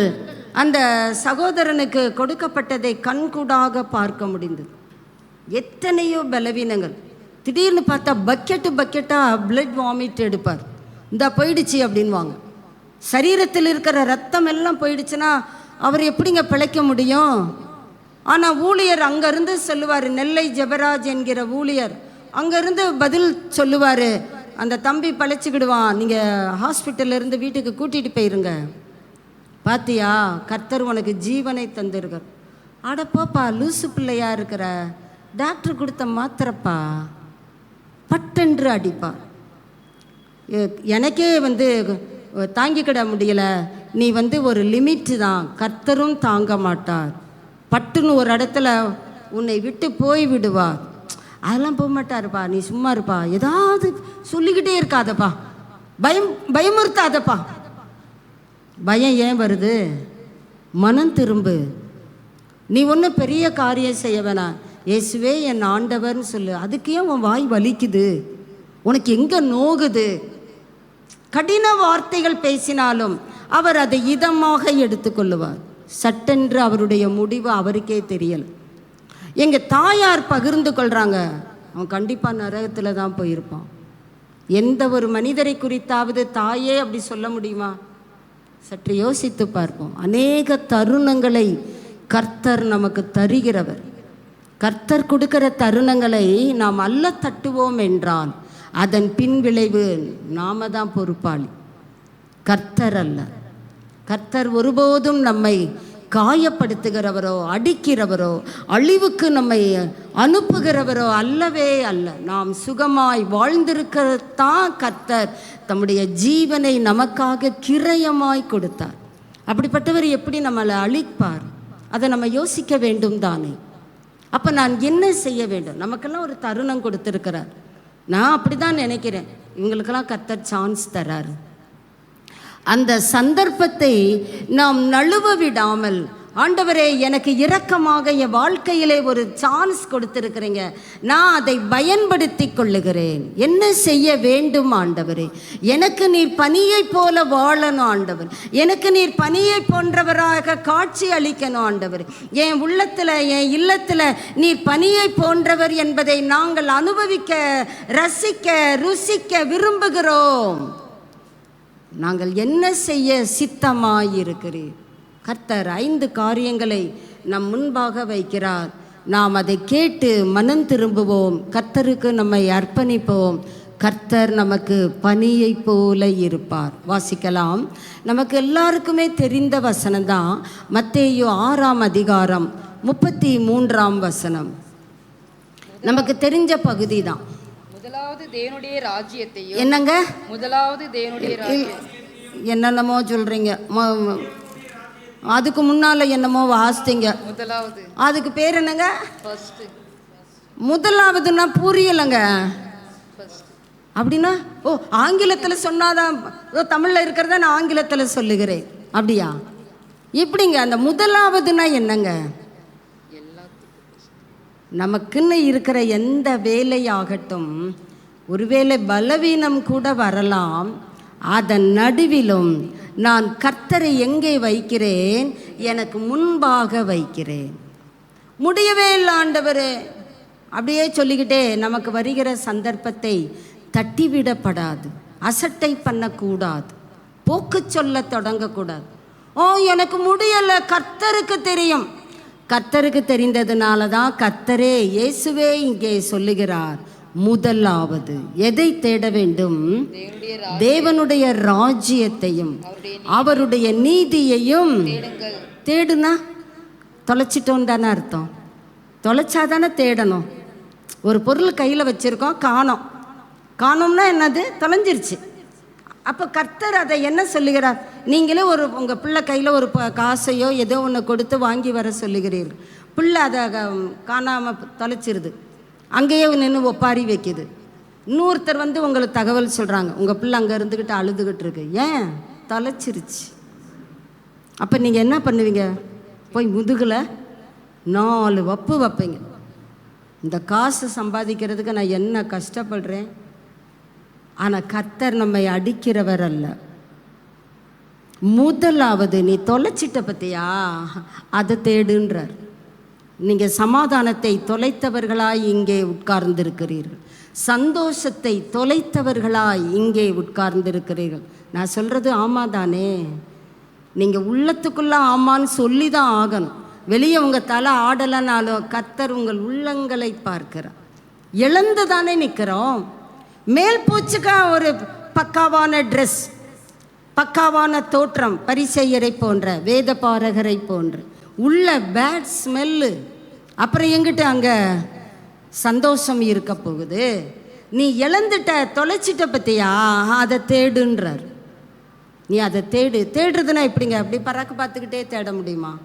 அந்த சகோதரனுக்கு கொடுக்கப்பட்டதை கண்கூடாக பார்க்க முடிந்தது. எத்தனையோ பலவீனங்கள். திடீர்னு பார்த்தா பக்கெட்டாக பிளட் வாமிட் எடுப்பார். இந்த போயிடுச்சு அப்படின்வாங்க. சரீரத்தில் இருக்கிற ரத்தம் எல்லாம் போயிடுச்சுன்னா அவர் எப்படிங்க பிழைக்க முடியும்? ஆனால் ஊழியர் அங்கேருந்து சொல்லுவார், நெல்லை ஜெபராஜ் என்கிற ஊழியர் அங்கேருந்து பதில் சொல்லுவார், அந்த தம்பி பழைச்சிக்கிடுவான், நீங்கள் ஹாஸ்பிட்டல்லேருந்து வீட்டுக்கு கூட்டிகிட்டு போயிருங்க. பாத்தியா, கர்த்தர் உனக்கு ஜீவனை தந்திருக்கார். அடப்பாப்பா லூசு பிள்ளையா இருக்கிற, டாக்டர் கொடுத்த மாத்திரப்பா பட்டென்று அடிப்பா. எனக்கே தாங்கிக்கிட முடியலை. நீ ஒரு லிமிட்டு தான், கர்த்தரும் தாங்க மாட்டார். பட்டுன்னு ஒரு இடத்துல உன்னை விட்டு போய் விடுவார். அதெல்லாம் போக மாட்டாருப்பா, நீ சும்மா இருப்பா, ஏதாவது சொல்லிக்கிட்டே இருக்காதப்பா, பயமுறுத்தாதப்பா. பயம் ஏன் வருது? மனம் திரும்பு. நீ ஒன்றும் பெரிய காரியம் செய்ய வேணாம், இயேசுவே என் ஆண்டவர்னு சொல்லு. அதுக்கு ஏன் உன் வாய் வலிக்குது? உனக்கு எங்கே நோகுது? கடின வார்த்தைகள் பேசினாலும் அவர் அதை இதமாக எடுத்துக்கொள்ளுவார். சட்டென்று அவருடைய முடிவு அவருக்கே தெரியல. எங்கள் தாயார் பகிர்ந்து கொள்கிறாங்க, அவன் கண்டிப்பாக நரகத்தில் தான் போயிருப்பான். எந்த ஒரு மனிதரை குறித்தாவது தாயே அப்படி சொல்ல முடியுமா? சற்று யோசித்து பார்ப்போம். அநேக தருணங்களை கர்த்தர் நமக்கு தருகிறவர். கர்த்தர் கொடுக்கிற தருணங்களை நாம் அல்ல தட்டுவோம் என்றால் அதன் பின் விளைவு நாம தான் பொறுப்பாளி, கர்த்தர் அல்ல. கர்த்தர் ஒருபோதும் நம்மை காயப்படுத்துகிறவரோ அடிக்கிறவரோ அழிவுக்கு நம்மை அனுப்புகிறவரோ அல்லவே அல்ல. நாம் சுகமாய் வாழ்ந்திருக்கத்தான் கர்த்தர் தம்முடைய ஜீவனை நமக்காக கிரயமாய் கொடுத்தார். அப்படிப்பட்டவர் எப்படி நம்மளை அழிப்பார்? அதை நம்ம யோசிக்க வேண்டும் தானே. அப்போ நான் என்ன செய்ய வேண்டும்? நமக்கெல்லாம் ஒரு தருணம் கொடுத்துருக்கிறார். நான் அப்படி தான் நினைக்கிறேன். இவங்களுக்கெல்லாம் கர்த்தர் சான்ஸ் தராரு. அந்த சந்தர்ப்பத்தை நாம் நழுவ விடாமல், ஆண்டவரே எனக்கு இரக்கமாக என் வாழ்க்கையிலே ஒரு சான்ஸ் கொடுத்துருக்கிறீங்க, நான் அதை பயன்படுத்தி கொள்ளுகிறேன். என்ன செய்ய வேண்டும் ஆண்டவரே? எனக்கு நீர் பனியை போல வாழணும் ஆண்டவர். எனக்கு நீர் பனியை போன்றவராக காட்சி அளிக்கணும் ஆண்டவர். என் உள்ளத்தில் என் இல்லத்தில் நீர் பனியை போன்றவர் என்பதை நாங்கள் அனுபவிக்க, ரசிக்க, ருசிக்க விரும்புகிறோம். நாங்கள் என்ன செய்ய சித்தமாயிருக்கிறீர்? கர்த்தர் 5 காரியங்களை நம் முன்பாக வைக்கிறார். நாம் அதை கேட்டு மனம் திரும்புவோம், கர்த்தருக்கு நம்மை அர்ப்பணிப்போம். கர்த்தர் நமக்கு பனியை போல இருப்பார். வாசிக்கலாம். நமக்கு எல்லாருக்குமே தெரிந்த வசனம்தான். மத்தேயு 6ஆம் அதிகாரம் 33ஆம் வசனம். நமக்கு தெரிஞ்ச பகுதி தான். முதலாவது தேவனுடைய ராஜ்யத்தையும். என்னங்க? முதலாவது தேவனுடைய ராஜ்யம். என்னென்னமோ சொல்றீங்க. அதுக்கு முன்னால என்னமோ வாசித்தீங்க. முதலாவது. அதுக்கு பேர் என்னங்க? ஃபர்ஸ்ட். முதலாவதுன்னா புரியலைங்க. அப்படின்னா ஆங்கிலத்தில் சொன்னாதான், தமிழில் இருக்கிறத நான் ஆங்கிலத்தில் சொல்லுகிறேன். அப்படியா? எப்படிங்க? அந்த முதலாவதுன்னா என்னங்க? நமக்குன்னு இருக்கிற எந்த வேலையாகட்டும், ஒருவேளை பலவீனம் கூட வரலாம், அதன் நடுவிலும் நான் கர்த்தரை எங்கே வைக்கிறேன்? எனக்கு முன்பாக வைக்கிறேன். முடியவே இல்லை ஆண்டவரே அப்படியே சொல்லிக்கிட்டே நமக்கு வருகிற சந்தர்ப்பத்தை தட்டிவிடப்படாது, அசட்டை பண்ணக்கூடாது, போக்கு சொல்ல தொடங்கக்கூடாது. எனக்கு முடியலை, கர்த்தருக்கு தெரியும். கர்த்தருக்கு தெரிந்ததுனால தான் கர்த்தரே இயேசுவே இங்கே சொல்லுகிறார், முதலாவது எதை தேட வேண்டும்? தேவனுடைய ராஜ்யத்தையும் அவருடைய நீதியையும் தேடுனா தொலைச்சிட்டோம் தானே அர்த்தம். தொலைச்சாதானே தேடணும். ஒரு பொருள் கையில் வச்சுருக்கோம், காணோம்னா என்னது? தொலைஞ்சிருச்சு. அப்போ கர்த்தர் அதை என்ன சொல்லுகிறார்? நீங்களே உங்கள் பிள்ளை கையில் ஒரு காசையோ ஏதோ ஒன்று கொடுத்து வாங்கி வர சொல்லுகிறீர்கள். பிள்ளை அதை காணாமல் தொலைச்சிருது, அங்கேயே நின்று ஒப்பாரி வைக்குது. இன்னொருத்தர் உங்களுக்கு தகவல் சொல்கிறாங்க, உங்கள் பிள்ளை அங்கே இருந்துக்கிட்டு அழுதுகிட்டு இருக்கு, ஏன்? தொலைச்சிருச்சு. அப்போ நீங்கள் என்ன பண்ணுவீங்க? போய் முதுகில் 4 வப்பு வைப்பீங்க. இந்த காசு சம்பாதிக்கிறதுக்கு நான் என்ன கஷ்டப்படுறேன். ஆனால் கர்த்தர் நம்மை அடிக்கிறவர் அல்ல. முதலாவது நீ தொலைச்சிட்ட பற்றியா, அதை தேடுன்றார். நீங்கள் சமாதானத்தை தொலைத்தவர்களாய் இங்கே உட்கார்ந்திருக்கிறீர்கள், சந்தோஷத்தை தொலைத்தவர்களாய் இங்கே உட்கார்ந்திருக்கிறீர்கள். நான் சொல்கிறது ஆமாதானே? நீங்கள் உள்ளத்துக்குள்ளே ஆமான்னு சொல்லி தான் ஆகணும். வெளியே உங்கள் தலை ஆடலைனாலும் கர்த்தர் உங்கள் உள்ளங்களை பார்க்கிறார். இழந்து தானே நிற்கிறோம். மேல் பூச்சுக்கா ஒரு பக்காவான ட்ரெஸ், பக்காவான தோற்றம், பரிசெயரை போன்ற, வேத பாரகரை போன்ற, உள்ள பேட் ஸ்மெல்லு, அப்புறம் எங்கிட்ட அங்கே சந்தோஷம் இருக்க போகுது? நீ இழந்துட்ட, தொலைச்சிட்ட பற்றியா, அதை தேடுன்றார். நீ அதை தேடுறதுன்னா எப்படிங்க? அப்படி பறக்க பார்த்துக்கிட்டே தேட முடியுமா?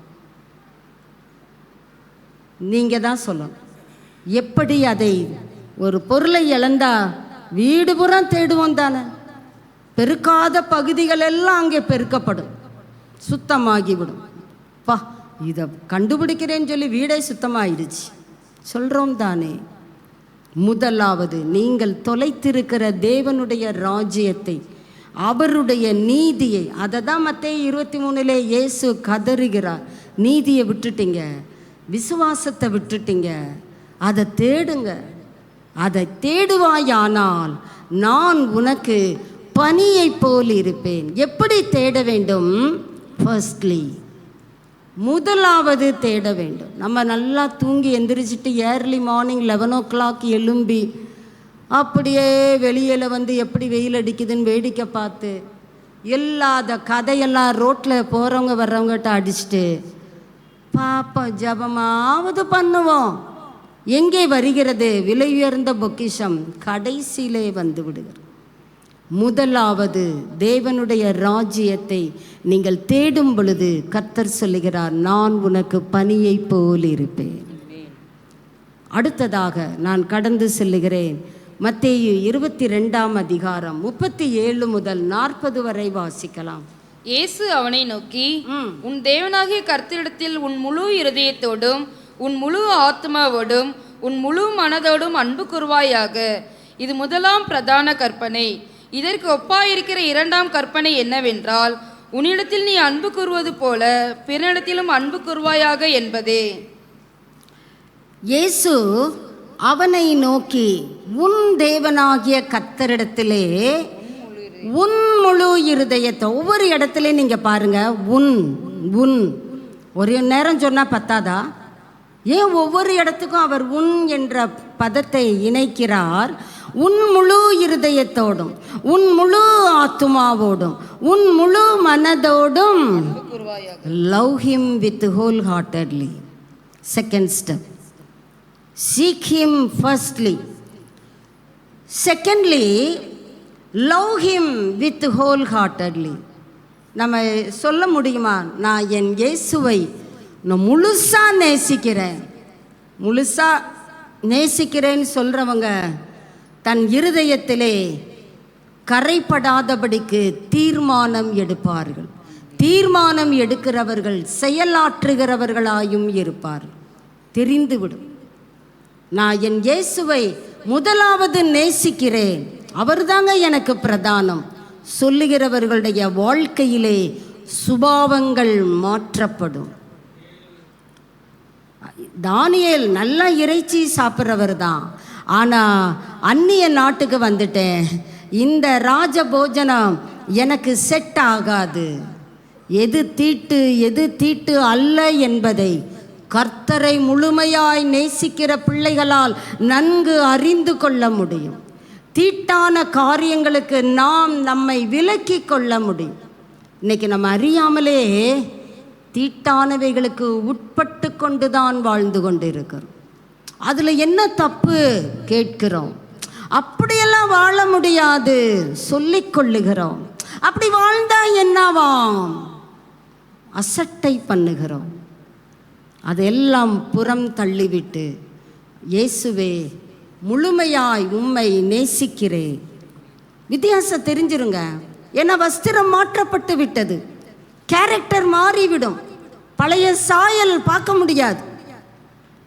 நீங்கள் தான் சொல்லணும். எப்படி அதை, ஒரு பொருளை இழந்தா வீடு புறம் தேடுவோம் தானே. பெருக்காத பகுதிகள் எல்லாம் அங்கே பெருக்கப்படும், சுத்தமாகிவிடும். இதை கண்டுபிடிக்கிறேன்னு சொல்லி வீடே சுத்தமாகிடுச்சு சொல்கிறோம் தானே. முதலாவது நீங்கள் தொலைத்திருக்கிற தேவனுடைய ராஜ்யத்தை, அவருடைய நீதியை, அதை தான் மத்தேயு 23 இயேசு கதறுகிறார். நீதியை விட்டுட்டீங்க, விசுவாசத்தை விட்டுட்டீங்க, அதை தேடுங்க. அதை தேடுவாயானால் நான் உனக்கு பனியை போல் இருப்பேன். எப்படி தேட வேண்டும்? ஃபர்ஸ்ட்லி, முதலாவது தேட வேண்டும். நம்ம நல்லா தூங்கி எந்திரிச்சிட்டு ஏர்லி மார்னிங் 11 o'clock எழும்பி அப்படியே வெளியில் எப்படி வெயில் அடிக்குதுன்னு வேடிக்கை பார்த்து இல்லாத கதையெல்லாம் ரோட்டில் போகிறவங்க வர்றவங்ககிட்ட அடிச்சுட்டு பாப்பா ஜபமாவது பண்ணுவோம். எங்கே வருகிறது விலை உயர்ந்த பொக்கிஷம்? கடைசியிலே வந்து விடுகிறது. முதலாவது தேவனுடைய ராஜ்யத்தை நீங்கள் தேடும் பொழுது கர்த்தர் சொல்லுகிறார், நான் உனக்கு பனியை போல் இருப்பேன். அடுத்ததாக நான் கடந்து செல்லுகிறேன். மத்தேயு 22 அதிகாரம் 37 முதல் 40 வரை வாசிக்கலாம். இயேசு அவனை நோக்கி, உன் தேவனாகிய கர்த்தரிடத்தில் உன் முழு இருதயத்தோடும் உன் முழு ஆத்மாவோடும் உன் முழு மனதோடும் அன்பு கூர்வாயாக. இது முதலாம் பிரதான கற்பனை. இதற்கு ஒப்பாயிருக்கிற இரண்டாம் கற்பனை என்னவென்றால், உன்னிடத்தில் நீ அன்பு கூறுவது போல பிறனிடத்திலும் அன்பு கூர்வாயாக என்பதே. இயேசு அவனை நோக்கி, உன் தேவனாகிய கர்த்தரிடத்திலே உன் முழு இருதயத்தை, ஒவ்வொரு இடத்துல நீங்க பாருங்க, உன் உன் ஒரு நேரம் சொன்னா பத்தாதா? ஏன் ஒவ்வொரு இடத்துக்கும் அவர் உன் என்ற பதத்தை இணைக்கிறார்? உன் முழு இருதயத்தோடும் உன் முழு ஆத்துமாவோடும் உன் முழு மனதோடும் love him with whole heartedly. Second step, seek him firstly. Secondly, love him with wholeheartedly. நம்ம சொல்ல முடியுமா, நான் என் இயேசுவை நான் முழுசாக நேசிக்கிறேன்னு சொல்கிறவங்க தன் இருதயத்திலே கரைப்படாதபடிக்கு தீர்மானம் எடுப்பார்கள். தீர்மானம் எடுக்கிறவர்கள் செயலாற்றுகிறவர்களாயும் இருப்பார்கள். தெரிந்துவிடும். நான் என் இயேசுவை முதலாவது நேசிக்கிறேன், அவர்தாங்க எனக்கு பிரதானம் சொல்லுகிறவர்களுடைய வாழ்க்கையிலே சுபாவங்கள் மாற்றப்படும். தானியேல் நல்லா இறைச்சி சாப்பிட்றவர் தான், ஆனால் அந்நிய நாட்டுக்கு வந்துட்டேன், இந்த ராஜ போஜனம் எனக்கு செட் ஆகாது, எது தீட்டு எது தீட்டு அல்ல என்பதை கர்த்தரை முழுமையாய் நேசிக்கிற பிள்ளைகளால் நன்கு அறிந்து கொள்ள முடியும். தீட்டான காரியங்களுக்கு நாம் நம்மை விலக்கி கொள்ள முடியும். இன்னைக்கு நம்ம அறியாமலே தீட்டானவைகளுக்கு உட்பட்டு கொண்டு தான் வாழ்ந்து கொண்டு இருக்கிறோம். அதில் என்ன தப்பு கேட்கிறோம். அப்படியெல்லாம் வாழ முடியாது சொல்லிக் கொள்ளுகிறோம். அப்படி வாழ்ந்தா என்னவாம்? அசட்டை பண்ணுகிறோம். அதெல்லாம் புறம் தள்ளிவிட்டு, இயேசுவே முழுமையாய் உம்மை நேசிக்கிறேன். வித்தியாசம் தெரிஞ்சிருங்க. ஏன்னா வஸ்திரம் மாற்றப்பட்டு விட்டது, கேரக்டர் மாறிவிடும், பழைய சாயல் பார்க்க முடியாது.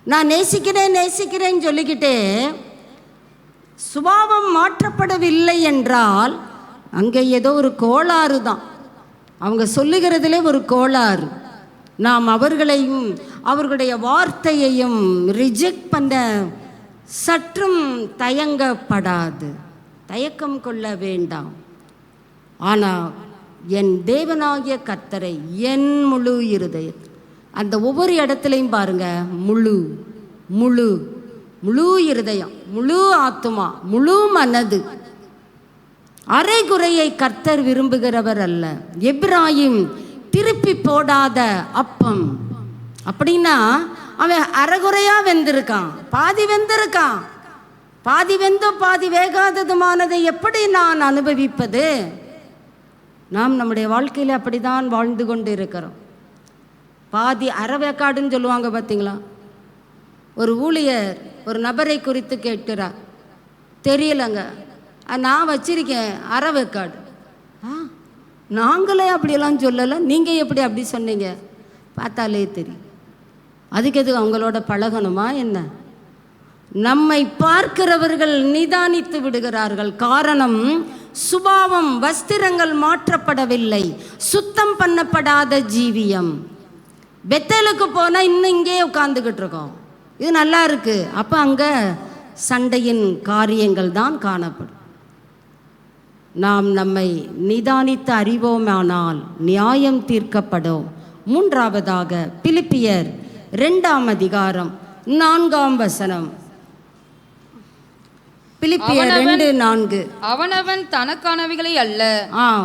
நான் நேசிக்கிறேன் நேசிக்கிறேன்னு சொல்லிக்கிட்டே சுபாவம் மாற்றப்படவில்லை என்றால் அங்கே ஏதோ ஒரு கோளாறு தான். அவங்க சொல்லுகிறதுலே ஒரு கோளாறு. நாம் அவர்களையும் அவர்களுடைய வார்த்தையையும் ரிஜெக்ட் பண்ண சற்றும் தயங்கப்படாது, தயக்கம் கொள்ள வேண்டாம். ஆனால் என் தேவனாகிய கர்த்தரை என் முழு இருதயம், அந்த ஒவ்வொரு இடத்துலையும் பாருங்க, முழு முழு முழு இருதயம், முழு ஆத்துமா, முழு மனது. அரைகுறையை கர்த்தர் விரும்புகிறவர் அல்ல. எப்ராயிம் திருப்பி போடாத அப்பம் அப்படின்னா அவன் அரைகுறையா வெந்திருக்கான், பாதி வெந்திருக்கான். பாதி வெந்தும் பாதி வேகாததுமானதை எப்படி நான் அனுபவிப்பது? நாம் நம்முடைய வாழ்க்கையில் அப்படிதான் வாழ்ந்து கொண்டு இருக்கிறோம். பாதி அறவேக்காடுன்னு சொல்லுவாங்க பார்த்தீங்களா? ஒரு ஊழியர் ஒரு நபரை குறித்து கேட்கிறார், தெரியலங்க, நான் வச்சிருக்கேன் அறவேக்காடு. நாங்களே அப்படியெல்லாம் சொல்லலை, நீங்கள் எப்படி அப்படி சொன்னீங்க? பார்த்தாலே தெரியும். அதுக்கு எது அவங்களோட பழகணுமா என்ன? நம்மை பார்க்கிறவர்கள் நிதானித்து விடுகிறார்கள். காரணம், சுபாவம், வஸ்திரங்கள் மாற்றப்படவில்லை, சுத்தம் பண்ணப்படாத ஜீவியம். பெத்தேலுக்கு போனால் இன்னும் இங்கே உட்காந்துக்கிட்டு இருக்கோம், இது நல்லா இருக்கு. அப்போ அங்கே சண்டையின் காரியங்கள் தான் காணப்படும். நாம் நம்மை நிதானித்து அறிவோமானால் நியாயம் தீர்க்கப்படும். மூன்றாவதாக பிலிப்பியர் 2ஆம் அதிகாரம் 4ஆம் வசனம். பிலிப்பியர் 2:4. அவனவன் தனக்கானவைகளை அல்ல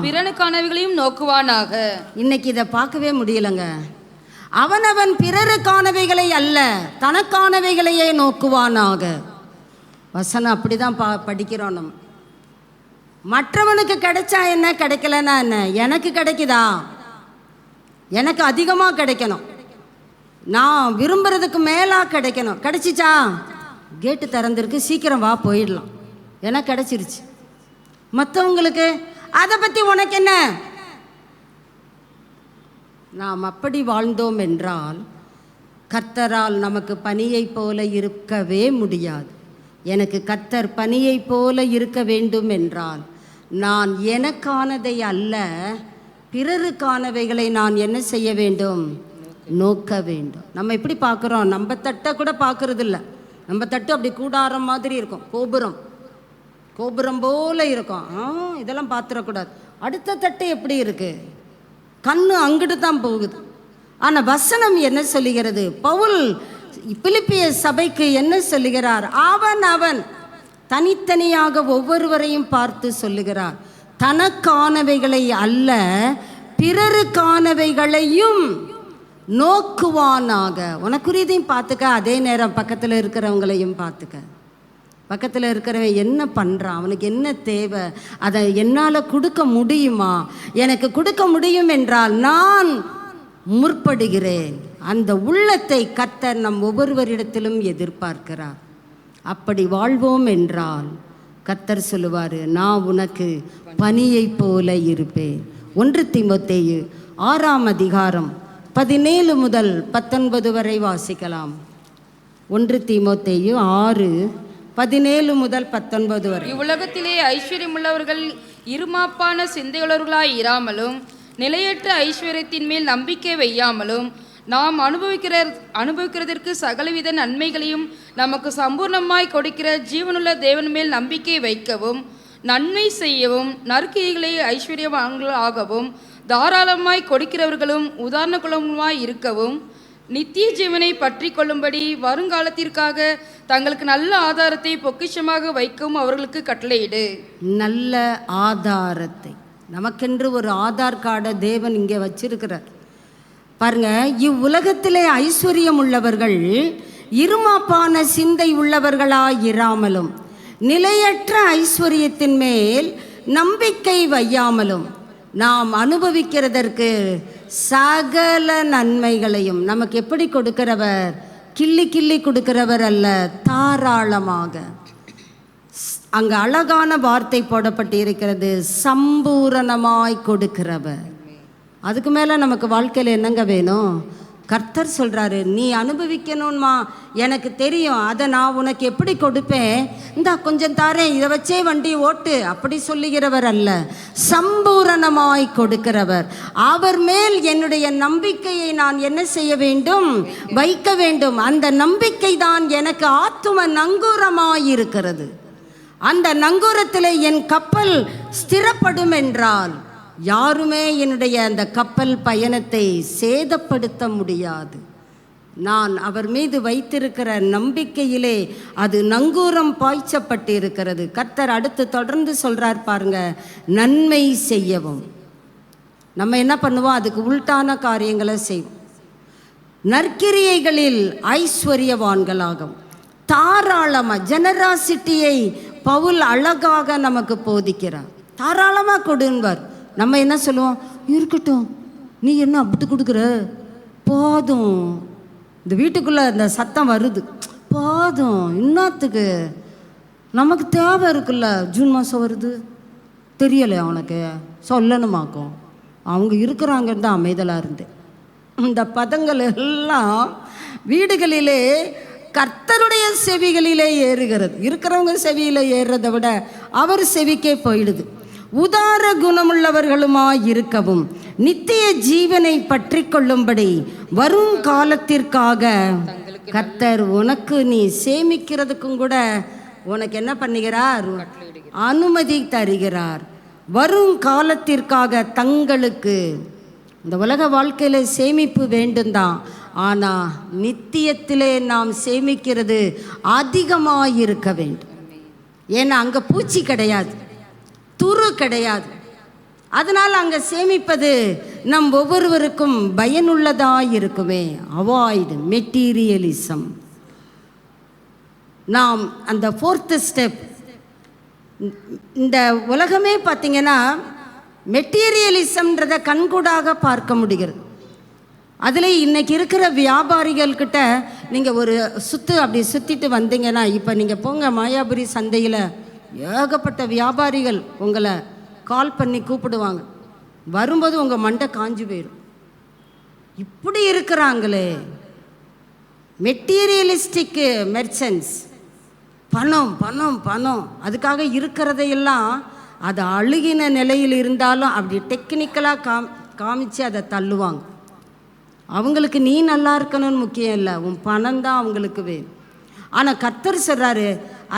பிறனுக்கானவைகளையும் நோக்குவானாக. இன்னைக்கு இதை பார்க்கவே முடியலங்க. அவனவன் பிறருக்கானவைகளை அல்ல தனக்கானவைகளையே நோக்குவானாக. வசனம் அப்படிதான் படிக்கிறோம். நம்ம மற்றவனுக்கு கிடைச்சா என்ன, கிடைக்கலன்னா என்ன? எனக்கு கிடைக்குதா? எனக்கு அதிகமாக கிடைக்கணும், நான் விரும்புறதுக்கு மேலாக கிடைக்கணும். கிடைச்சிச்சா? கேட்டு திறந்துருக்கு, சீக்கிரம் வா போயிடலாம், எனக்கு கிடைச்சிருச்சு. மற்றவங்களுக்கு அதை பற்றி உனக்கு என்ன? நாம் அப்படி வாழ்ந்தோம் என்றால் கர்த்தரால் நமக்கு பனியை போல இருக்கவே முடியாது. எனக்கு கர்த்தர் பனியை போல இருக்க வேண்டும் என்றால் நான் எனக்கானதை அல்ல பிறருக்கானவைகளை நான் என்ன செய்ய வேண்டும்? நோக்க வேண்டும். நம்ம எப்படி பார்க்குறோம்? நம்ம தட்டை கூட பார்க்கறது இல்லை. நம்ம தட்டு அப்படி கூடாரம் மாதிரி இருக்கும், கோபுரம் கோபுரம் போல இருக்கும். இதெல்லாம் பார்த்துடக்கூடாது. அடுத்த தட்டு எப்படி இருக்கு? கண்ணு அங்கிட்டு தான் போகுது. ஆனால் வசனம் என்ன சொல்லுகிறது? பவுல் பிலிப்பிய சபைக்கு என்ன சொல்லுகிறார்? அவன் தனித்தனியாக ஒவ்வொருவரையும் பார்த்து சொல்லுகிறார், தனக்கானவைகளை அல்ல பிறருக்கானவைகளையும் நோக்குவானாக. உனக்குரியதையும் பார்த்துக்க, அதே நேரம் பக்கத்தில் இருக்கிறவங்களையும் பார்த்துக்க. பக்கத்தில் இருக்கிறவன் என்ன பண்ணுறான், அவனுக்கு என்ன தேவை, அதை என்னால் கொடுக்க முடியுமா? எனக்கு கொடுக்க முடியும் என்றால் நான் முற்படுகிறேன். அந்த உள்ளத்தை கர்த்தர் நம் ஒவ்வொருவரிடத்திலும் எதிர்பார்க்கிறார். அப்படி வாழ்வோம் என்றால் கர்த்தர் சொல்லுவார், நான் உனக்கு பனியை போல இருப்பேன். 1 தீமோத்தேயு 6ஆம் அதிகாரம் 17 முதல் 19 வரை வாசிக்கலாம். 1 தீமோத்தேயு 6:17 முதல் 19 வரை. இவ்வுலகத்திலே ஐஸ்வர்யமுள்ளவர்கள் இருமாப்பான சிந்தையுள்ளவர்களாய் இராமலும் நிலையற்ற ஐஸ்வர்யத்தின் மேல் நம்பிக்கை வையாமலும் நாம் அனுபவிக்கிறதற்கு சகலவித நன்மைகளையும் நமக்கு சம்பூர்ணமாய் கொடுக்கிற ஜீவனுள்ள தேவன் மேல் நம்பிக்கை வைக்கவும், நன்மை செய்யவும், நற்கிரிகளை ஐஸ்வர்யவான்களாகவும் தாராளமாய் கொடுக்கிறவர்களும் உதாரண குலமாய் இருக்கவும், நித்திய ஜீவனை பற்றி கொள்ளும்படி வருங்காலத்திற்காக தங்களுக்கு நல்ல ஆதாரத்தை பொக்கிஷமாக வைக்கவும் அவர்களுக்கு கட்டளையிடு. நல்ல ஆதாரத்தை, நமக்கென்று ஒரு ஆதார் கார்டை தேவன் இங்கே வச்சிருக்கிறார் பாருங்க. இவ்வுலகத்திலே ஐஸ்வர்யம் உள்ளவர்கள் இருமாப்பான சிந்தை உள்ளவர்களாயிராமலும் நிலையற்ற ஐஸ்வர்யத்தின் மேல் நம்பிக்கை வையாமலும் நாம் அனுபவிக்கிறதற்கு சகல நன்மைகளையும் நமக்கு எப்படி கொடுக்கிறவர்? கிள்ளி கிள்ளி கொடுக்கிறவர் அல்ல, தாராளமாக. அங்கே அழகான வார்த்தை போடப்பட்டு இருக்கிறது, சம்பூரணமாய் கொடுக்கிறவர். அதுக்கு மேலே நமக்கு வாழ்க்கையில் என்னங்க வேணும்? கர்த்தர் சொல்கிறாரு, நீ அனுபவிக்கணும்மா, எனக்கு தெரியும், அதை நான் உனக்கு எப்படி கொடுப்பேன், இந்தா கொஞ்சம் தாரேன், இதை வச்சே வண்டி ஓட்டு, அப்படி சொல்லுகிறவர் அல்ல, சம்பூரணமாய் கொடுக்கிறவர். அவர் மேல் என்னுடைய நம்பிக்கையை நான் என்ன செய்ய வேண்டும்? வைக்க வேண்டும். அந்த நம்பிக்கை தான் எனக்கு ஆத்தும நங்கூரமாய் இருக்கிறது. அந்த நங்கூரத்தில் என் கப்பல் ஸ்திரப்படும் என்றால் யாருமே என்னுடைய அந்த கப்பல் பயணத்தை சேதப்படுத்த முடியாது. நான் அவர் மீது வைத்திருக்கிற நம்பிக்கையிலே அது நங்கூரம் பாய்ச்சப்பட்டு இருக்கிறது. கர்த்தர் அடுத்து தொடர்ந்து சொல்றார் பாருங்க, நன்மை செய்யவும். நம்ம என்ன பண்ணுவோம்? அதுக்கு உள்டான காரியங்களை செய்வோம். நற்கிரியைகளில் ஐஸ்வர்யவான்களாகும். தாராளமாக ஜெனராசிட்டியை பவுல் அழகாக நமக்கு போதிக்கிறார். தாராளமாக கொடுன்பார். நம்ம என்ன சொல்லுவோம்? இருக்கட்டும், நீ என்ன அப்படி கொடுக்குற, போதும். இந்த வீட்டுக்குள்ளே இந்த சத்தம் வருது, போதும், இன்னத்துக்கு நமக்கு தேவை இருக்குல்ல. ஜூன் மாதம் வருது, தெரியலை அவனுக்கு, சொல்லணுமாக்கும். அவங்க இருக்கிறாங்கன்னு தான் அமைதலாக இருந்து. இந்த பதங்கள் எல்லாம் வீடுகளிலே கர்த்தருடைய செவிகளிலே ஏறுகிறது. இருக்கிறவங்க செவியில் ஏறுறதை விட அவர் செவிக்கே போயிடுது. உதார குணமுள்ளவர்களுமாய் இருக்கவும், நித்திய ஜீவனை பற்றி கொள்ளும்படி வரும் காலத்திற்காக கர்த்தர் உனக்கு நீ சேமிக்கிறதுக்கும் கூட உனக்கு என்ன பண்ணுகிறார்? அனுமதி தருகிறார். வரும் காலத்திற்காக தங்களுக்கு. இந்த உலக வாழ்க்கையில் சேமிப்பு வேண்டும் தான், ஆனால் நித்தியத்திலே நாம் சேமிக்கிறது அதிகமாக இருக்க வேண்டும். ஏன்னா அங்கே பூச்சி கிடையாது, துரு கிடையாது. அதனால் அங்கே சேமிப்பது நம் ஒவ்வொருவருக்கும் பயனுள்ளதாக இருக்குமே. Avoid materialism. நாம் அந்த 4th ஸ்டெப், இந்த உலகமே பார்த்திங்கன்னா மெட்டீரியலிசம்ன்றதை கண்கூடாக பார்க்க முடிகிறது. அதில் இன்றைக்கி இருக்கிற வியாபாரிகள்கிட்ட நீங்கள் ஒரு அப்படி சுற்றிட்டு வந்தீங்கன்னா, இப்போ நீங்கள் போங்க மாயாபுரி சந்தையில், ஏகப்பட்ட வியாபாரிகள் உங்களை கால் பண்ணி கூப்பிடுவாங்க. வரும்போது உங்கள் மண்டை காஞ்சி போயிடும். இப்படி இருக்கிறாங்களே மெட்டீரியலிஸ்டிக்கு மெர்ச்சன்ட்ஸ். பணம் பணம் பணம், அதுக்காக இருக்கிறதையெல்லாம் அது அழுகின நிலையில் இருந்தாலும் அப்படி டெக்னிக்கலாக காமிச்சு அதை தள்ளுவாங்க. அவங்களுக்கு நீ நல்லா இருக்கணும்னு முக்கியம் இல்லை, உன் பணம் தான் அவங்களுக்கு வேணும். ஆனால் கர்த்தர் சொல்கிறாரு,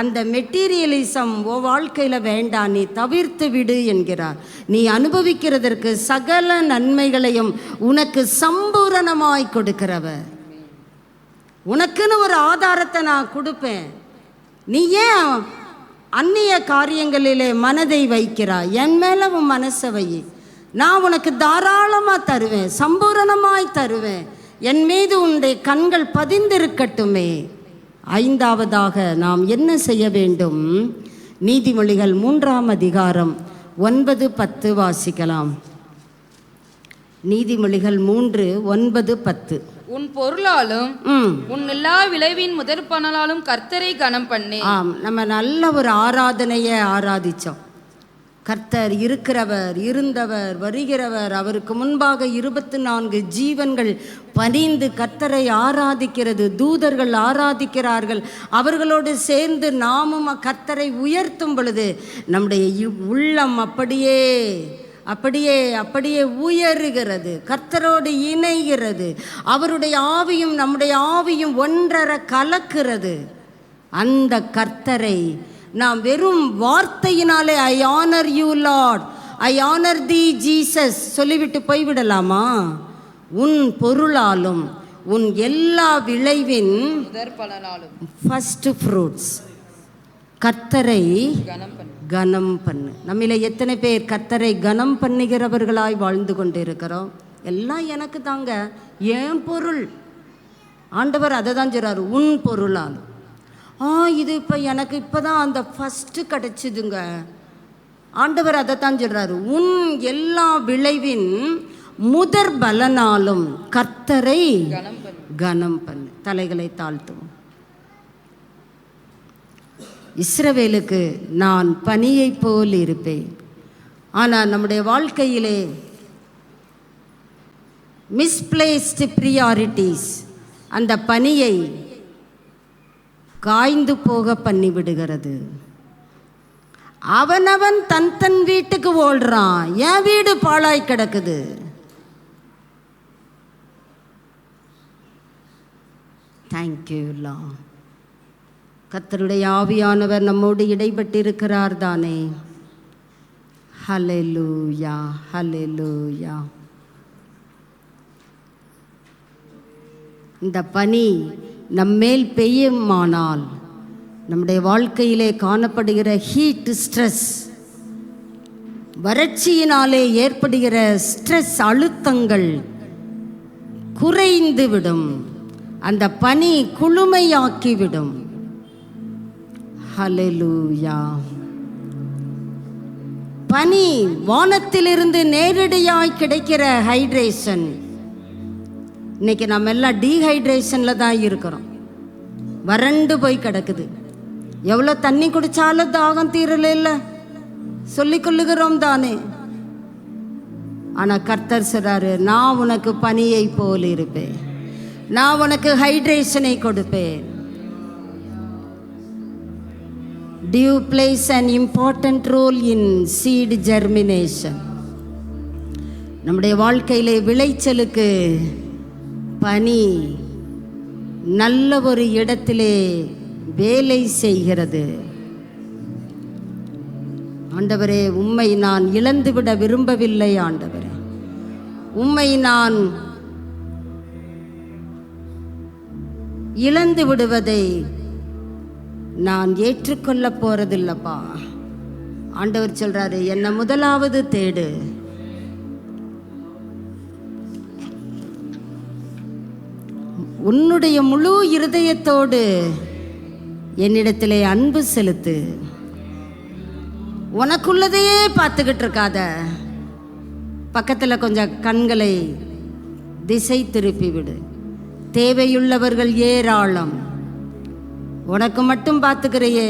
அந்த மெட்டீரியலிசம் ஓ வாழ்க்கையில் வேண்டாம், நீ தவிர்த்து விடு என்கிறார். நீ அனுபவிக்கிறதற்கு சகல நன்மைகளையும் உனக்கு சம்பூரணமாய் கொடுக்கிறவர். உனக்குன்னு ஒரு ஆதாரத்தை நான் கொடுப்பேன். நீ ஏன் அந்நிய காரியங்களிலே மனதை வைக்கிறாய்? என் மேலே உன் மனசை வை. நான் உனக்கு தாராளமாக தருவேன், சம்பூரணமாய் தருவேன். என் மீது உன்னுடைய கண்கள் பதிந்திருக்கட்டுமே. 5வதாக நாம் என்ன செய்ய வேண்டும்? நீதிமொழிகள் 3ஆம் அதிகாரம் 9-10 வாசிக்கலாம். நீதிமொழிகள் 3:9-10. உன் பொருளாலும் உன் எல்லா விளைவின் முதற்பணலாலும் கர்த்தரை கனம் பண்ணு. நம்ம நல்ல ஒரு ஆராதனையை ஆராதித்தோம். கர்த்தர் இருக்கிறவர், இருந்தவர், வருகிறவர். அவருக்கு முன்பாக 24 ஜீவன்கள் பணிந்து கர்த்தரை ஆராதிக்கிறது. தூதர்கள் ஆராதிக்கிறார்கள். அவர்களோடு சேர்ந்து நாமும் கர்த்தரை உயர்த்தும் பொழுது நம்முடைய உள்ளம் அப்படியே அப்படியே அப்படியே உயருகிறது, கர்த்தரோடு இணைகிறது. அவருடைய ஆவியும் நம்முடைய ஆவியும் ஒன்றர கலக்கிறது. அந்த கர்த்தரை நாம் வெறும் வார்த்தையினாலே I honour you Lord, I honour the Jesus சொல்லிவிட்டு போய்விடலாமா? உன் பொருளாலும் உன் எல்லா விளைவின் ஃபர்ஸ்ட் ஃப்ரூட்ஸ் கர்த்தரை கனம் பண்ணு. நம்மில எத்தனை பேர் கர்த்தரை கனம் பண்ணுகிறவர்களாய் வாழ்ந்து கொண்டு இருக்கிறோம்? எல்லாம் எனக்கு தாங்க, ஏன் பொருள். ஆண்டவர் அதை தான் சொல்றாரு, உன் பொருளால். இது இப்போ எனக்கு இப்போ தான் அந்த ஃபஸ்ட்டு கிடச்சிதுங்க. ஆண்டவர் அதை தான் சொல்கிறாரு, உன் எல்லா விளைவின் முதற் பலனாலும் கர்த்தரை கனம் பண்ணு. தலைகளை தாழ்த்துவோம். இஸ்ரவேலுக்கு நான் பனியை போல் இருப்பேன். ஆனால் நம்முடைய வாழ்க்கையிலே மிஸ்பிளேஸ்டு ப்ரியாரிட்டிஸ் அந்த பனியை காய்ந்து போக பண்ணிவிடுகிறது. அவனவன் தன் தன் வீட்டுக்கு ஓடுறான், என் வீடு பாழாய் கிடக்குது. தேங்க்யூ லா. கர்த்தருடைய ஆவியானவர் நம்மோடு இடைப்பட்டிருக்கிறார் தானே. ஹல்லேலூயா, ஹல்லேலூயா. இந்த பனி நம்மேல் பெய்யுமானால் நம்முடைய வாழ்க்கையிலே காணப்படுகிற ஹீட், ஸ்ட்ரெஸ், வறட்சியினாலே ஏற்படுகிற ஸ்ட்ரெஸ், அழுத்தங்கள் குறைந்துவிடும். அந்த பனி குளுமையாக்கிவிடும். ஹல்லேலூயா. பனி வானத்திலிருந்து நேரடியாய் கிடைக்கிற ஹைட்ரேஷன். இன்னைக்கு நம்ம எல்லாம் டீஹைட்ரேஷனில் தான் இருக்கிறோம். வறண்டு போய் கிடக்குது. எவ்வளோ தண்ணி குடித்தாலும் தாகம் தீரல இல்லை சொல்லிக்கொள்ளுகிறோம் தானே. ஆனால் கர்த்தர் சொல்றாரு, நான் உனக்கு பனியை போல் இருப்பேன், நான் உனக்கு ஹைட்ரேஷனை கொடுப்பேன். Dew plays an important role in seed germination. நம்முடைய வாழ்க்கையிலே விளைச்சலுக்கு பனி நல்ல ஒரு இடத்திலே வேலை செய்கிறது. ஆண்டவரே, உம்மை நான் இழந்துவிட விரும்பவில்லை. ஆண்டவரே, உம்மை நான் இழந்து விடுவதை நான் ஏற்றுக்கொள்ள போறதில்லப்பா. ஆண்டவர் சொல்றாரு, என்னை முதலாவது தேடு. உன்னுடைய முழு இருதயத்தோடு என்னிடத்திலே அன்பு செலுத்து. உனக்குள்ளதையே பார்த்துக்கிட்டு இருக்காத. பக்கத்தில் கொஞ்சம் கண்களை திசை திருப்பி விடு. தேவையுள்ளவர்கள் ஏராளம். உனக்கு மட்டும் பார்த்துக்கிறையே,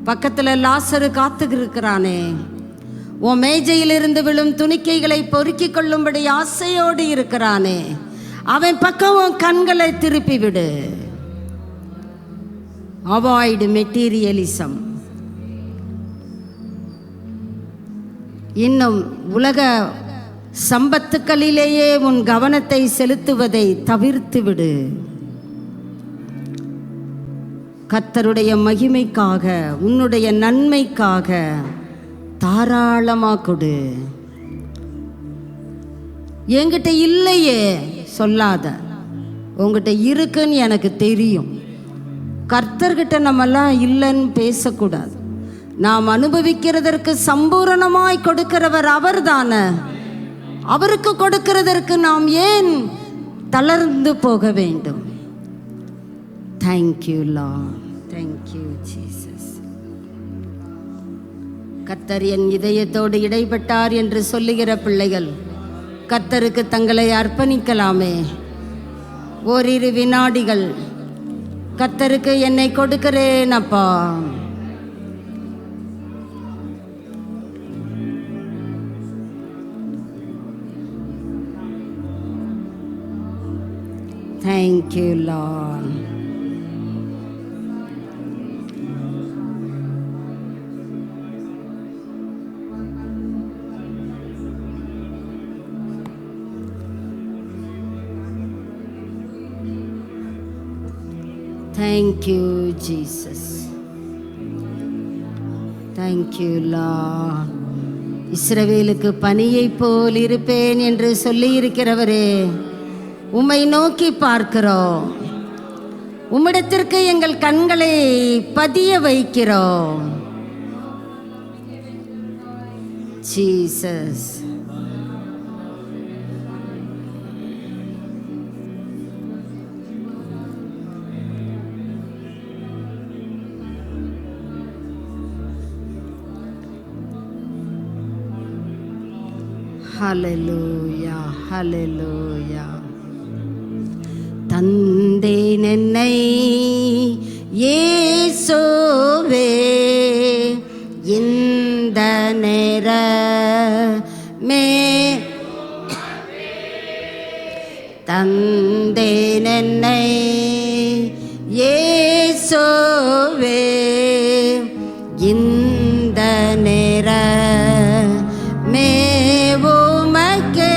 பக்கத்தில் லாசரு காத்துக்கிருக்கிறானே. உன் மேஜையிலிருந்து விழும் துணிக்கைகளை பொறுக்கி கொள்ளும்படி ஆசையோடு இருக்கிறானே. அவன் பக்கம் உன் கண்களை திருப்பி விடு. Avoid materialism. இன்னும் உலக சம்பத்துக்களிலேயே உன் கவனத்தை செலுத்துவதை தவிர்த்து விடு. கர்த்தருடைய மகிமைக்காக, உன்னுடைய நன்மைக்காக தாராளமாக கொடு. என்கிட்ட இல்லையே சொல்லாத, உங்ககிட்ட இருக்குன்னு எனக்கு தெரியும். கர்த்தர்கிட்ட நம்மெல்லாம் இல்லைன்னு பேசக்கூடாது. நாம் அனுபவிக்கிறதற்கு சம்பூரணமாய் கொடுக்கிறவர் அவர் தானே. அவருக்கு கொடுக்கிறதற்கு நாம் ஏன் தளர்ந்து போக வேண்டும்? Thank you Lord, thank you Jesus. கர்த்தர் என் இதயத்தோடு இடைப்பட்டார் என்று சொல்லுகிற பிள்ளைகள் கர்த்தருக்கு தங்களை அர்ப்பணிக்கலாமே. ஓரிரு வினாடிகள் கர்த்தருக்கு என்னை கொடுக்கிறேன் அப்பா. Thank you, Lord. Thank you, Jesus. Thank you, Lord. இஸ்ரவேலுக்கு பனியைப் போல் இருப்பேன் என்று சொல்லி இருக்கிறவரே, உம்மை நோக்கி பார்க்கிறோம். உம்மிடத்திற்கு எங்கள் கண்களை பதிய வைக்கிறோம். ஜீசஸ். ஹல்லேலூயா, ஹல்லேலூயா. தந்தேன் என்னை இயேசுவே இந்த நேரமே, தந்தேன் என்னை இயேசுவே இந்த நேரமே, உமக்கே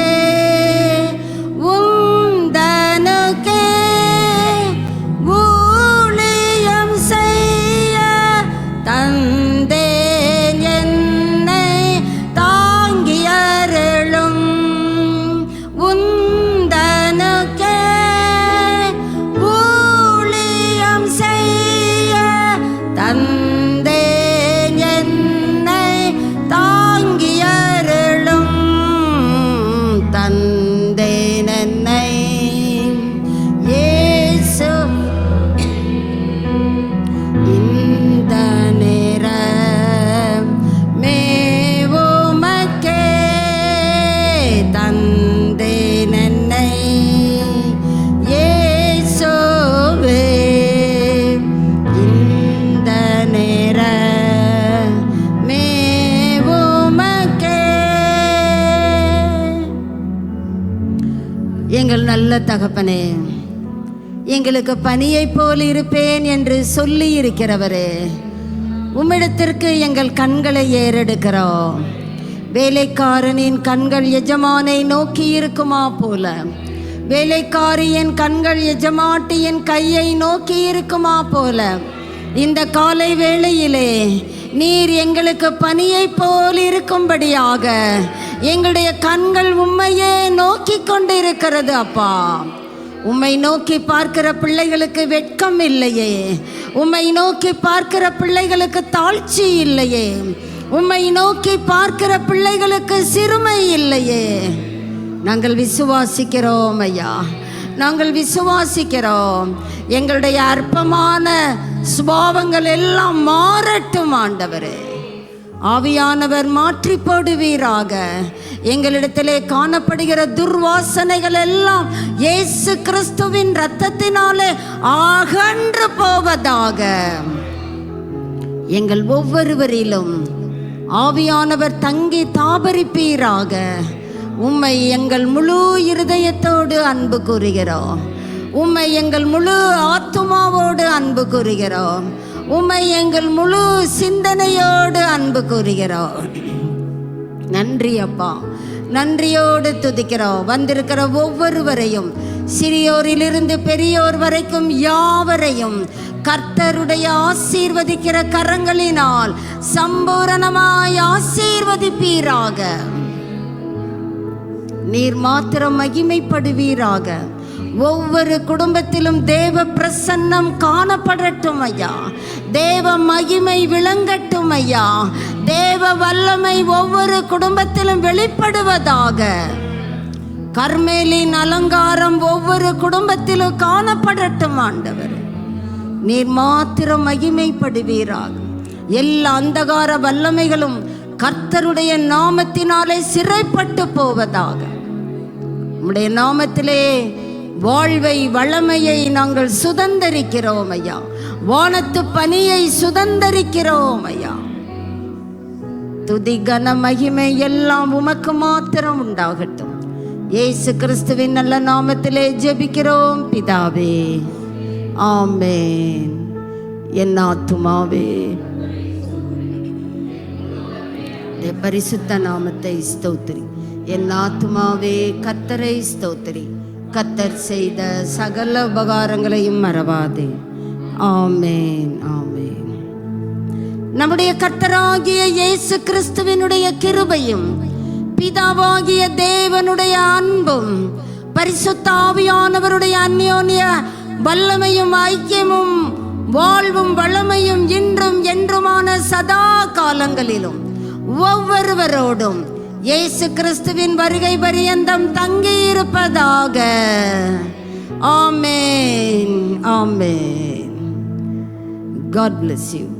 உந்தனுக்கே ஊழியம் செய்ய தந்தேன் என்னை தாங்கியருளும். உந்தனுக்கே ஊழியம் செய்ய தந்தேன் என்னை தாங்கியருளும். தந்தேன் என்னை இயேசு இந்த நேரமே, உமக்கே தந்தேன் என்னை இயேசுவே இந்த நேரமே, உமக்கே. எங்கள் நல்ல தகப்பனே, எங்களுக்கு பனியைப் போல் இருப்பேன் என்று சொல்லி இருக்கிறவரே, உம்மிடத்திற்கு எங்கள் கண்களை ஏறெடுக்கிறோம். வேலைக்காரனின் கண்கள் எஜமானை நோக்கி இருக்குமா போல, வேலைக்காரியின் கண்கள் எஜமாட்டியின் கையை நோக்கி இருக்குமா போல, இந்த காலை வேளையிலே நீர் எங்களுக்கு பனியைப் போல் இருக்கும்படியாக எங்களுடைய கண்கள் உம்மையே நோக்கி கொண்டு இருக்கிறது அப்பா. உம்மை நோக்கி பார்க்கிற பிள்ளைகளுக்கு வெட்கம் இல்லையே, உம்மை நோக்கி பார்க்கிற பிள்ளைகளுக்கு தாழ்ச்சி இல்லையே, உம்மை நோக்கி பார்க்கிற பிள்ளைகளுக்கு சிறுமை இல்லையே. நாங்கள் விசுவாசிக்கிறோம் ஐயா, நாங்கள் விசுவாசிக்கிறோம். எங்களுடைய அற்பமான சுபாவங்கள் எல்லாம் மாறட்டும் ஆண்டவரே. ஆவியானவர் மாற்றி போடுவீராக. எங்களிடத்திலே காணப்படுகிற துர்வாசனைகள் எல்லாம் இயேசு கிறிஸ்துவின் இரத்தத்தினாலே அகன்று போவதாக. எங்கள் ஒவ்வொருவரிலும் ஆவியானவர் தங்கி தாபரிப்பீராக. உம்மை எங்கள் முழு இருதயத்தோடு அன்பு கூறுகிறோம். உம்மை எங்கள் முழு ஆத்துமாவோடு அன்பு கூறுகிறோம். உம்மை எங்கள் முழு சிந்தனையோடு அன்பு கூறுகிறோம். நன்றி அப்பா, நன்றியோடு துதிக்கிறோம். வந்திருக்கிற ஒவ்வொருவரையும், சிறியோரிலிருந்து பெரியோர் வரைக்கும் யாவரையும் கர்த்தருடைய ஆசீர்வதிக்கிற கரங்களினால் சம்பூரணமாய் ஆசீர்வதிப்பீராக. நீர் மாத்திரம் மகிமைப்படுவீராக. ஒவ்வொரு குடும்பத்திலும் தேவ பிரசன்னம் காணப்படட்டும் ஐயா. தேவ மகிமை விளங்கட்டும் ஐயா. தேவ வல்லமை ஒவ்வொரு குடும்பத்திலும் வெளிப்படுவதாக. கர்மேலின் அலங்காரம் ஒவ்வொரு குடும்பத்திலும் காணப்படட்டும் ஆண்டவர். நீர் மாத்திரம் மகிமைப்படுவீராக. எல்லா அந்தகார வல்லமைகளும் கர்த்தருடைய நாமத்தினாலே சிறைப்பட்டு போவதாக. உம்முடைய நாமத்திலே வாழ்வை வளமையை நாங்கள் சுதந்தரிக்கிறோம் ஐயா. வானத்து பனியை சுதந்தரிக்கிறோம் ஐயா. துதி கன மகிமை எல்லாம் உமக்கு மாத்திரம் உண்டாகட்டும். இயேசு கிறிஸ்துவின் நல்ல நாமத்திலே ஜெபிக்கிறோம் பிதாவே, ஆமென். என் ஆத்துமாவே பரிசுத்த நாமத்தை ஸ்தோத்திரி. என் ஆத்துமாவே கர்த்தரை ஸ்தோத்திரி. கர்த்தர் செய்த சகல உபகாரங்களையும் மறவாதே. ஆமென், ஆமென். நம்முடைய கர்த்தராகிய இயேசு கிறிஸ்துவினுடைய கிருபையும் பிதாவாகிய தேவனுடைய அன்பும் பரிசுத்த ஆவியானவருடைய அந்யோன்ய வல்லமையும் ஐக்கியமும் வாழ்வும் வளமையும் இன்றும் என்றுமான சதா காலங்களிலும் ஒவ்வொருவரோடும் இயேசு கிறிஸ்துவின் வருகை பரியந்தம் தங்கியிருப்பதாக. ஆமென், ஆமென். God bless you.